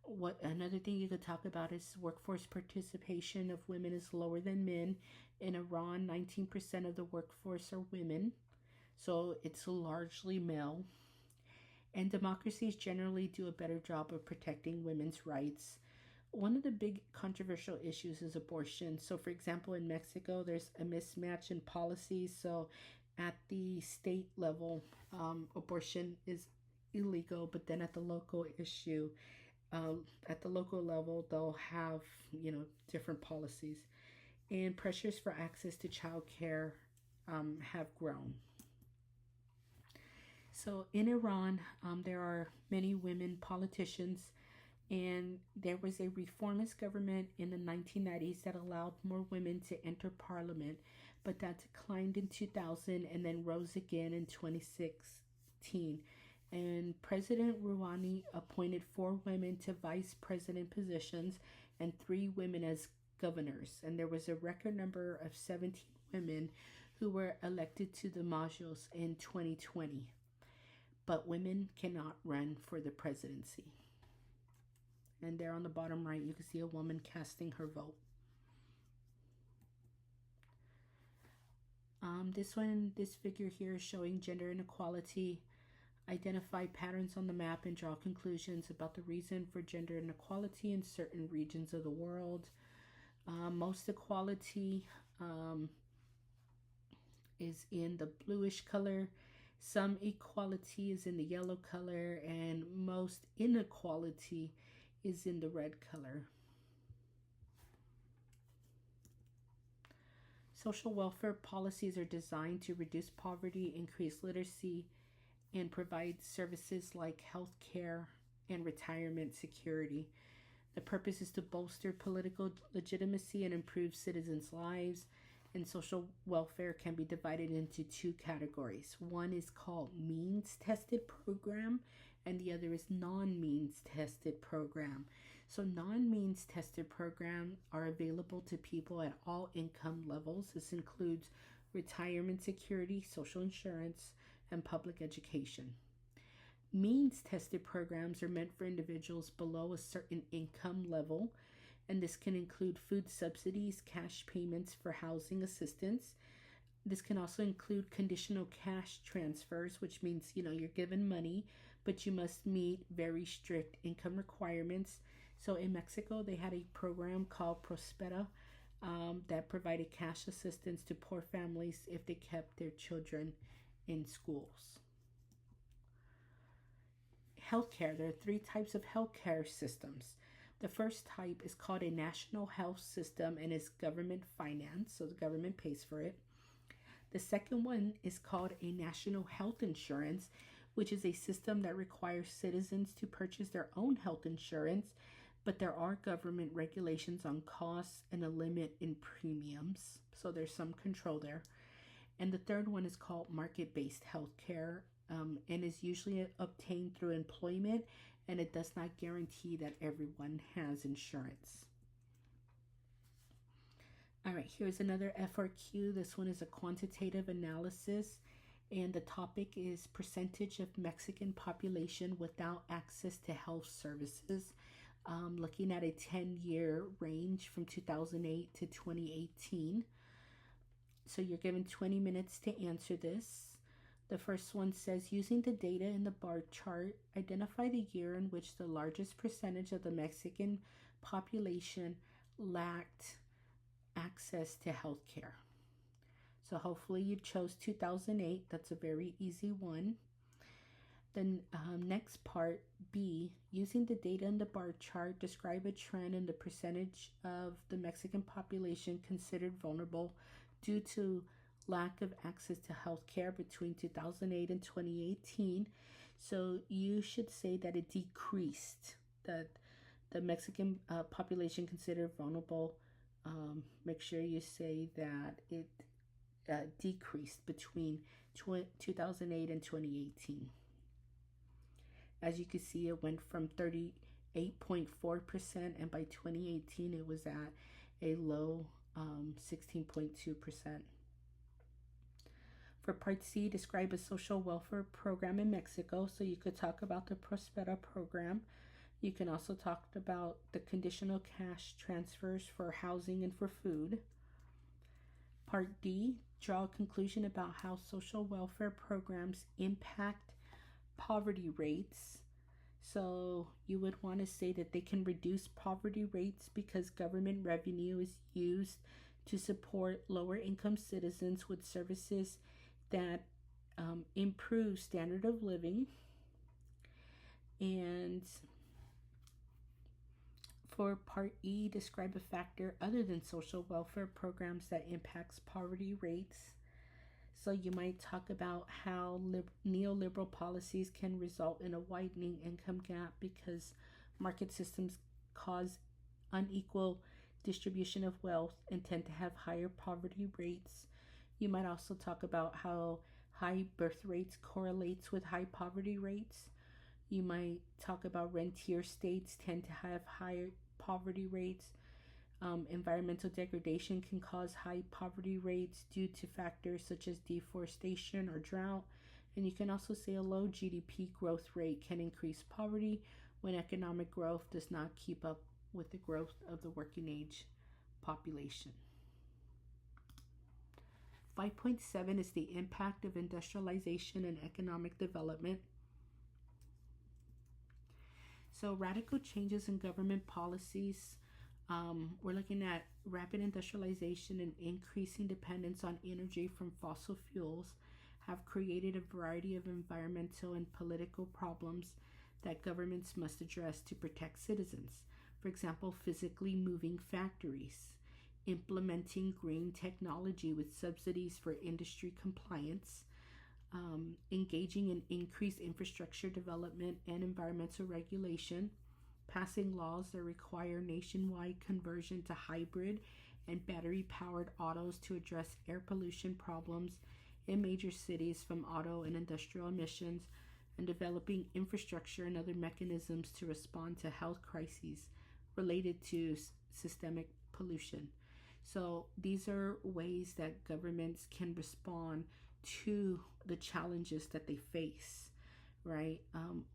What another thing you could talk about is workforce participation of women is lower than men. In Iran, 19% of the workforce are women, so it's largely male. And democracies generally do a better job of protecting women's rights. One of the big controversial issues is abortion. So, for example, in Mexico, there's a mismatch in policies. So, at the state level, abortion is illegal, but then at the local level, they'll have different policies, and pressures for access to childcare have grown. So in Iran, there are many women politicians, and there was a reformist government in the 1990s that allowed more women to enter parliament, but that declined in 2000 and then rose again in 2016. And President Rouhani appointed 4 women to vice president positions and 3 women as governors. And there was a record number of 17 women who were elected to the Majos in 2020. But women cannot run for the presidency. And there on the bottom right, you can see a woman casting her vote. This figure here is showing gender inequality. Identify patterns on the map and draw conclusions about the reason for gender inequality in certain regions of the world. Most equality is in the bluish color. Some equality is in the yellow color, and most inequality is in the red color. Social welfare policies are designed to reduce poverty, increase literacy, and provide services like health care and retirement security. The purpose is to bolster political legitimacy and improve citizens' lives. And social welfare can be divided into 2 categories. One is called means tested program, and the other is non-means tested program. So non-means tested programs are available to people at all income levels. This includes retirement security, social insurance, and public education. Means tested programs are meant for individuals below a certain income level, and this can include food subsidies, cash payments for housing assistance. This can also include conditional cash transfers, which means you're given money, but you must meet very strict income requirements. So in Mexico, they had a program called Prospera that provided cash assistance to poor families if they kept their children in schools. Healthcare. There are 3 types of healthcare systems. The first type is called a national health system and is government financed, so the government pays for it. The second one is called a national health insurance, which is a system that requires citizens to purchase their own health insurance, but there are government regulations on costs and a limit in premiums. So there's some control there. And the third one is called market based healthcare, and is usually obtained through employment, and it does not guarantee that everyone has insurance. All right, here's another FRQ. This one is a quantitative analysis, and the topic is percentage of Mexican population without access to health services. Looking at a 10-year range from 2008 to 2018. So you're given 20 minutes to answer this. The first one says, using the data in the bar chart, identify the year in which the largest percentage of the Mexican population lacked access to health care. So hopefully you chose 2008. That's a very easy one. The next part, B, using the data in the bar chart, describe a trend in the percentage of the Mexican population considered vulnerable due to lack of access to health care between 2008 and 2018. So you should say that it decreased, that the Mexican population considered vulnerable. Make sure you say that it decreased between 2008 and 2018. As you can see, it went from 38.4%, and by 2018 it was at a low 16.2%. For part C, describe a social welfare program in Mexico. So you could talk about the Prospera program. You can also talk about the conditional cash transfers for housing and for food. Part D, draw a conclusion about how social welfare programs impact poverty rates. So you would want to say that they can reduce poverty rates because government revenue is used to support lower income citizens with services that improve standard of living. And for part E, describe a factor other than social welfare programs that impacts poverty rates. So you might talk about how neoliberal policies can result in a widening income gap because market systems cause unequal distribution of wealth and tend to have higher poverty rates. You might also talk about how high birth rates correlates with high poverty rates. You might talk about rentier states tend to have higher poverty rates. Environmental degradation can cause high poverty rates due to factors such as deforestation or drought. And you can also say a low GDP growth rate can increase poverty when economic growth does not keep up with the growth of the working age population. 5.7 is the impact of industrialization and economic development. So radical changes in government policies. We're looking at rapid industrialization and increasing dependence on energy from fossil fuels have created a variety of environmental and political problems that governments must address to protect citizens. For example, physically moving factories, implementing green technology with subsidies for industry compliance, engaging in increased infrastructure development and environmental regulation, passing laws that require nationwide conversion to hybrid and battery-powered autos to address air pollution problems in major cities from auto and industrial emissions, and developing infrastructure and other mechanisms to respond to health crises related to systemic pollution. So these are ways that governments can respond to the challenges that they face. Right?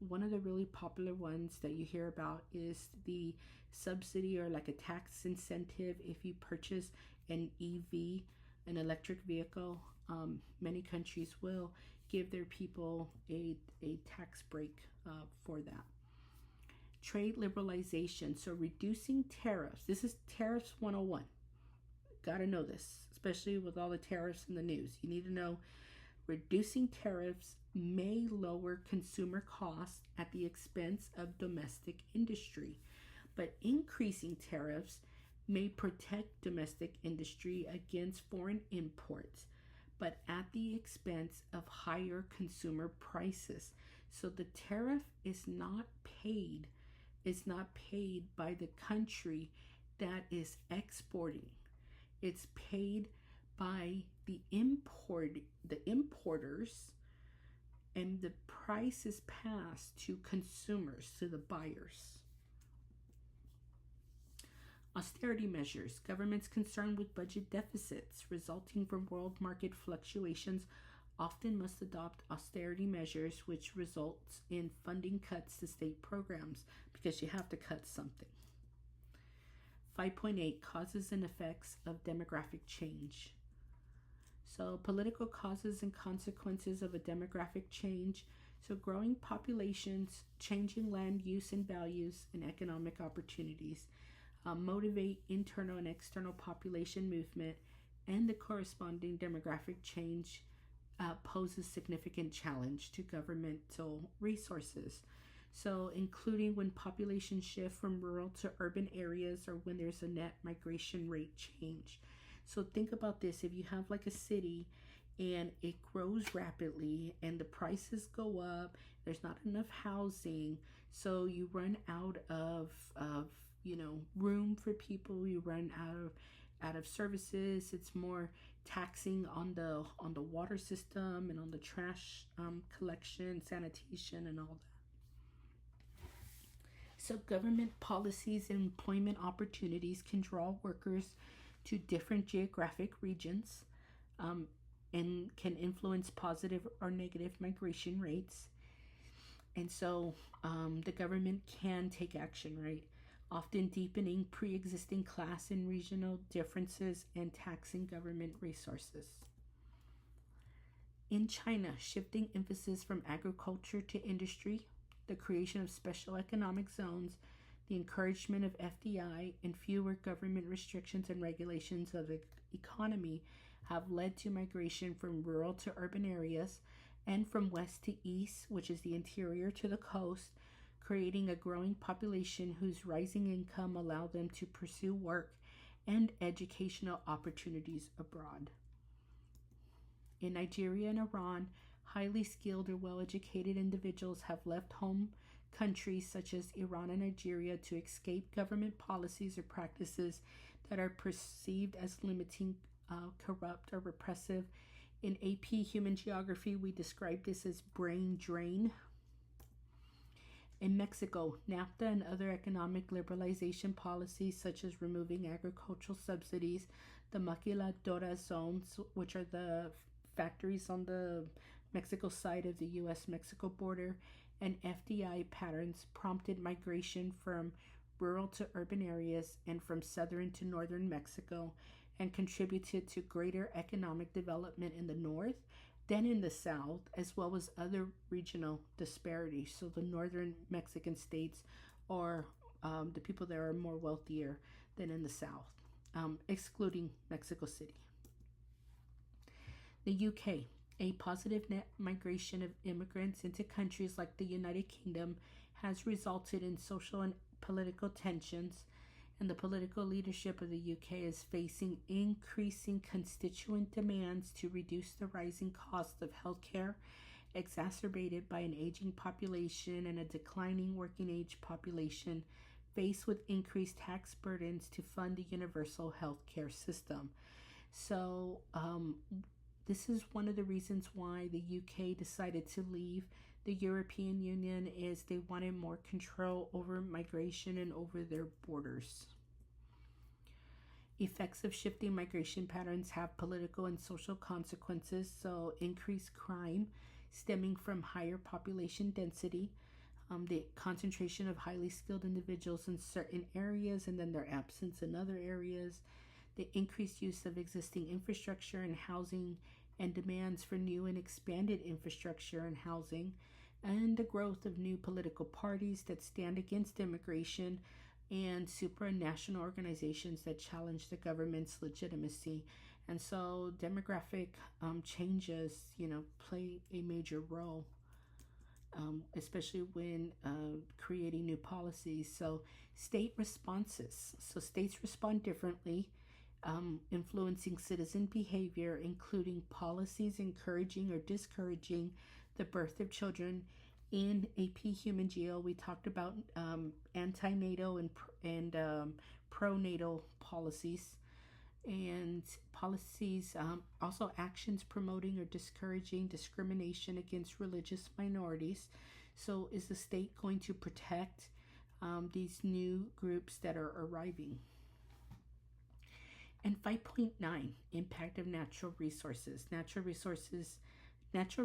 One of the really popular ones that you hear about is the subsidy or like a tax incentive if you purchase an EV, an electric vehicle. Many countries will give their people a tax break for that. Trade liberalization, so reducing tariffs. This is tariffs 101. Gotta know this, especially with all the tariffs in the news. You need to know reducing tariffs may lower consumer costs at the expense of domestic industry, but increasing tariffs may protect domestic industry against foreign imports but at the expense of higher consumer prices. So the tariff is not paid by the country that is exporting. It's paid by the importers, and the price is passed to consumers, to the buyers. Austerity measures. Governments concerned with budget deficits resulting from world market fluctuations often must adopt austerity measures, which results in funding cuts to state programs because you have to cut something. 5.8 Causes and effects of demographic change. So, political causes and consequences of a demographic change. So, growing populations, changing land use and values, and economic opportunities motivate internal and external population movement, and the corresponding demographic change poses significant challenge to governmental resources. So, including when population shift from rural to urban areas or when there's a net migration rate change. So, think about this: if you have like a city and it grows rapidly and the prices go up, there's not enough housing, so you run out of room for people, you run out of services. It's more taxing on the water system and on the trash collection, sanitation, and all that. So government policies and employment opportunities can draw workers to different geographic regions, and can influence positive or negative migration rates. And so the government can take action, right? Often deepening pre existing class and regional differences and taxing government resources. In China, shifting emphasis from agriculture to industry, the creation of special economic zones, the encouragement of FDI, and fewer government restrictions and regulations of the economy have led to migration from rural to urban areas and from west to east, which is the interior, to the coast, creating a growing population whose rising income allow them to pursue work and educational opportunities abroad. In Nigeria and Iran, highly skilled or well-educated individuals have left home countries such as Iran and Nigeria to escape government policies or practices that are perceived as limiting, corrupt, or repressive. In AP Human Geography, we describe this as brain drain. In Mexico, NAFTA and other economic liberalization policies, such as removing agricultural subsidies, the maquiladora zones, which are the factories on the Mexico side of the US-Mexico border, and FDI patterns prompted migration from rural to urban areas and from southern to northern Mexico, and contributed to greater economic development in the north than in the south, as well as other regional disparities. So the northern Mexican states are the people there are more wealthier than in the south, excluding Mexico City. The UK, a positive net migration of immigrants into countries like the United Kingdom has resulted in social and political tensions, and the political leadership of the UK is facing increasing constituent demands to reduce the rising cost of healthcare, exacerbated by an aging population and a declining working age population, faced with increased tax burdens to fund the universal healthcare system. So, this is one of the reasons why the UK decided to leave the European Union, is they wanted more control over migration and over their borders. Effects of shifting migration patterns have political and social consequences. So increased crime stemming from higher population density, the concentration of highly skilled individuals in certain areas and then their absence in other areas, the increased use of existing infrastructure and housing, and demands for new and expanded infrastructure and housing, and the growth of new political parties that stand against immigration, and supranational organizations that challenge the government's legitimacy. And so demographic changes, play a major role, especially when creating new policies. So state responses. So states respond differently influencing citizen behavior, including policies encouraging or discouraging the birth of children. In AP Human Geo, we talked about antinatal and pronatal policies and policies, also actions promoting or discouraging discrimination against religious minorities. So, is the state going to protect these new groups that are arriving? And 5.9, impact of natural resources. Natural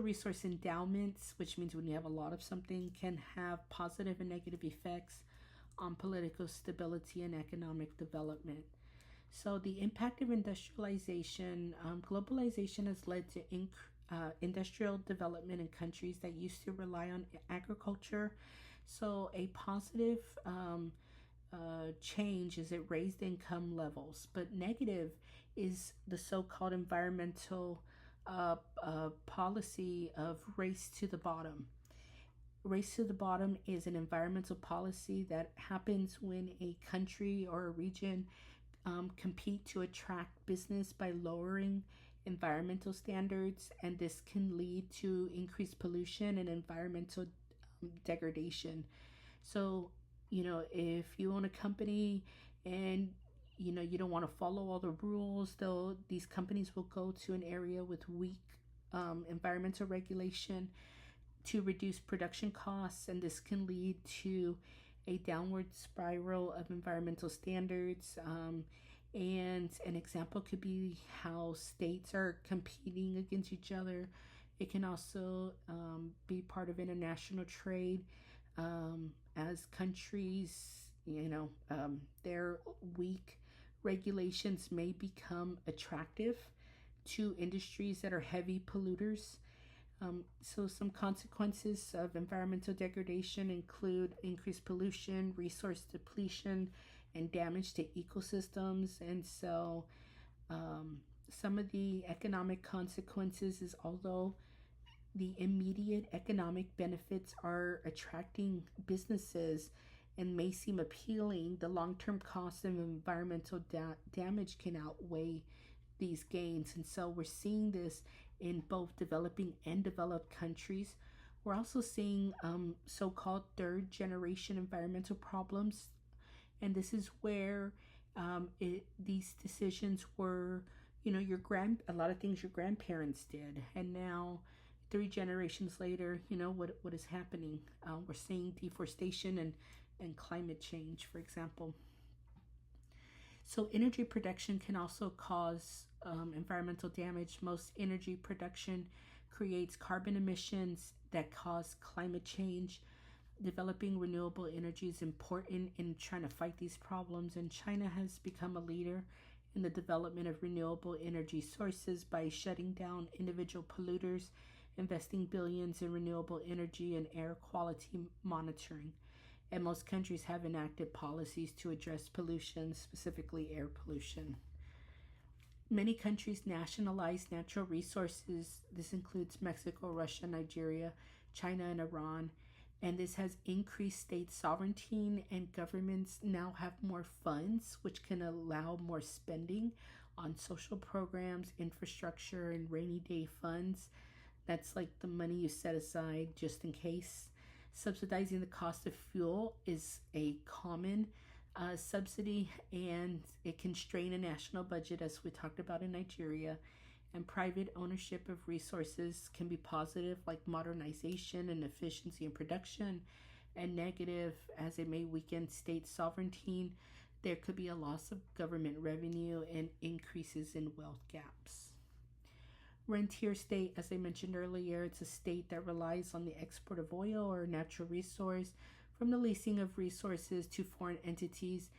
resource endowments, which means when you have a lot of something, can have positive and negative effects on political stability and economic development. So, the impact of industrialization, globalization has led to industrial development in countries that used to rely on agriculture. So, a positive change is it raised income levels, but negative is the so called environmental policy of race to the bottom. Race to the bottom is an environmental policy that happens when a country or a region compete to attract business by lowering environmental standards, and this can lead to increased pollution and environmental degradation. So, if you own a company and you don't want to follow all the rules, though these companies will go to an area with weak environmental regulation to reduce production costs, and this can lead to a downward spiral of environmental standards. And an example could be how states are competing against each other. It can also be part of international trade, as countries, their weak regulations may become attractive to industries that are heavy polluters. So, some consequences of environmental degradation include increased pollution, resource depletion, and damage to ecosystems. And so, some of the economic consequences is, although the immediate economic benefits are attracting businesses and may seem appealing, the long term costs of environmental damage can outweigh these gains. And so, we're seeing this in both developing and developed countries. We're also seeing so called third generation environmental problems. And this is where these decisions were, a lot of things your grandparents did. And now, 3 generations later, what is happening? We're seeing deforestation and climate change, for example. So, energy production can also cause environmental damage. Most energy production creates carbon emissions that cause climate change. Developing renewable energy is important in trying to fight these problems, and China has become a leader in the development of renewable energy sources by shutting down individual polluters, investing billions in renewable energy and air quality monitoring. And most countries have enacted policies to address pollution, specifically air pollution. Many countries nationalize natural resources. This includes Mexico, Russia, Nigeria, China, and Iran. And this has increased state sovereignty, and governments now have more funds, which can allow more spending on social programs, infrastructure, and rainy day funds. That's like the money you set aside just in case. Subsidizing the cost of fuel is a common subsidy, and it can strain a national budget, as we talked about in Nigeria. And private ownership of resources can be positive, like modernization and efficiency in production, and negative, as it may weaken state sovereignty. There could be a loss of government revenue and increases in wealth gaps. Rentier state, as I mentioned earlier, it's a state that relies on the export of oil or natural resource from the leasing of resources to foreign entities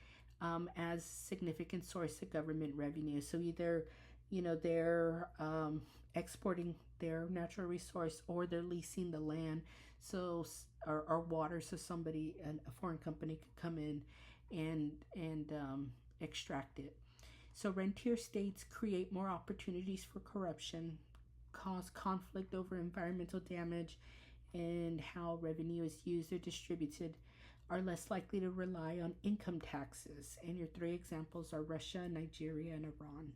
as significant source of government revenue. So either they're exporting their natural resource, or they're leasing the land, so or water, so somebody, a foreign company, could come in and extract it. So rentier states create more opportunities for corruption, cause conflict over environmental damage, and how revenue is used or distributed are less likely to rely on income taxes. And your three examples are Russia, Nigeria, and Iran.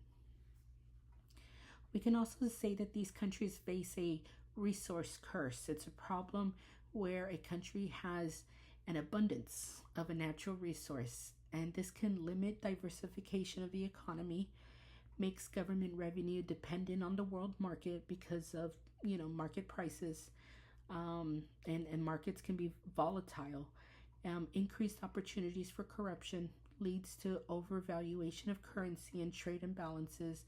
We can also say that these countries face a resource curse. It's a problem where a country has an abundance of a natural resource, and this can limit diversification of the economy, makes government revenue dependent on the world market because of market prices, and markets can be volatile. Increased opportunities for corruption leads to overvaluation of currency and trade imbalances,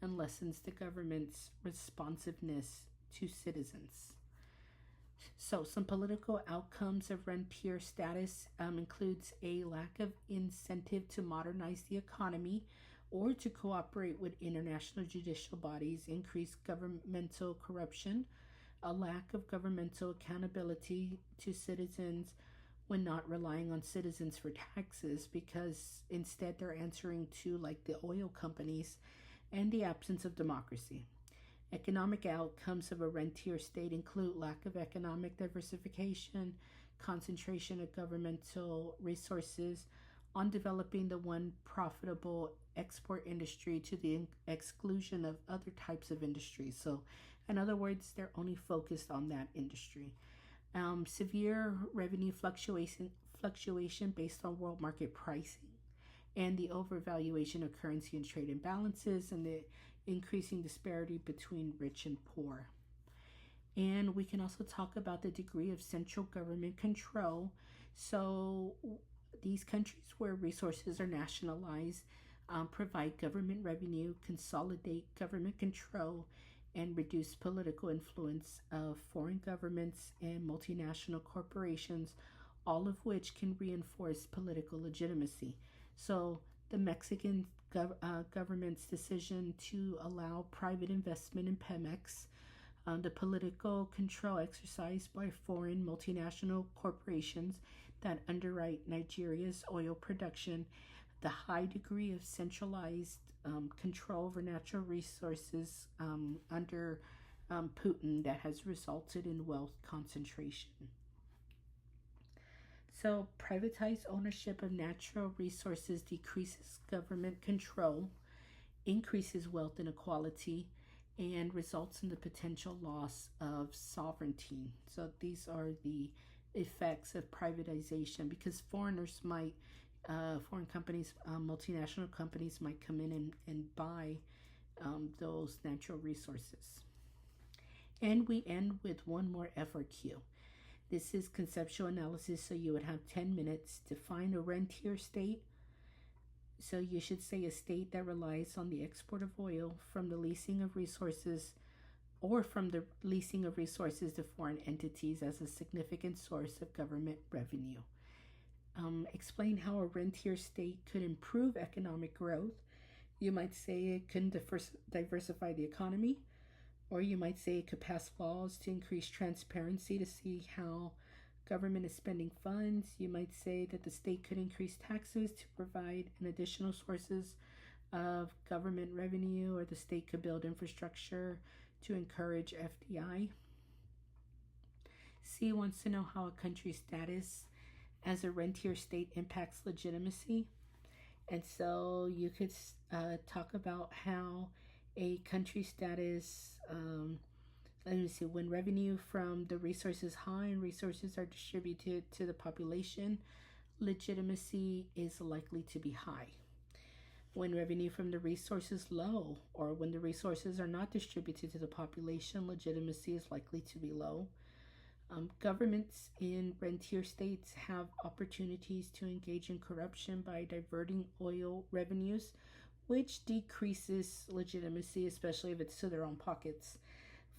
and lessens the government's responsiveness to citizens. So, some political outcomes of rentier status includes a lack of incentive to modernize the economy or to cooperate with international judicial bodies, increased governmental corruption, a lack of governmental accountability to citizens when not relying on citizens for taxes because instead they're answering to like the oil companies, and the absence of democracy. Economic outcomes of a rentier state include lack of economic diversification, concentration of governmental resources on developing the one profitable export industry to the exclusion of other types of industries. So, in other words, they're only focused on that industry. Severe revenue fluctuation based on world market pricing, and the overvaluation of currency and trade imbalances, and the increasing disparity between rich and poor. And we can also talk about the degree of central government control. So, these countries where resources are nationalized provide government revenue, consolidate government control, and reduce political influence of foreign governments and multinational corporations, all of which can reinforce political legitimacy. So, the Mexican government's decision to allow private investment in Pemex, the political control exercised by foreign multinational corporations that underwrite Nigeria's oil production, the high degree of centralized control over natural resources under Putin that has resulted in wealth concentration. So, privatized ownership of natural resources decreases government control, increases wealth inequality, and results in the potential loss of sovereignty. So, these are the effects of privatization because foreign companies, multinational companies might come in and buy those natural resources. And we end with one more FRQ. This is conceptual analysis, so you would have 10 minutes to find a rentier state. So you should say a state that relies on the export of oil from the leasing of resources or from the leasing of resources to foreign entities as a significant source of government revenue. Explain how a rentier state could improve economic growth. You might say it can diversify the economy, or you might say it could pass laws to increase transparency to see how government is spending funds. You might say that the state could increase taxes to provide an additional sources of government revenue, or the state could build infrastructure to encourage FDI. C wants to know how a country's status as a rentier state impacts legitimacy. And so you could talk about how a country status, let me see, when revenue from the resources high and resources are distributed to the population, legitimacy is likely to be high. When revenue from the resources low, or when the resources are not distributed to the population, legitimacy is likely to be low. Governments in rentier states have opportunities to engage in corruption by diverting oil revenues, which decreases legitimacy, especially if it's to their own pockets.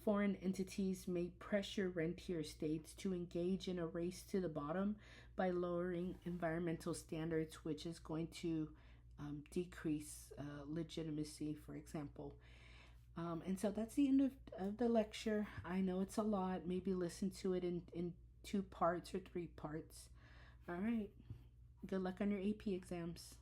Foreign entities may pressure rentier states to engage in a race to the bottom by lowering environmental standards, which is going to decrease legitimacy, for example. And so that's the end of the lecture. I know it's a lot. Maybe listen to it in 2 parts or 3 parts. All right. Good luck on your AP exams.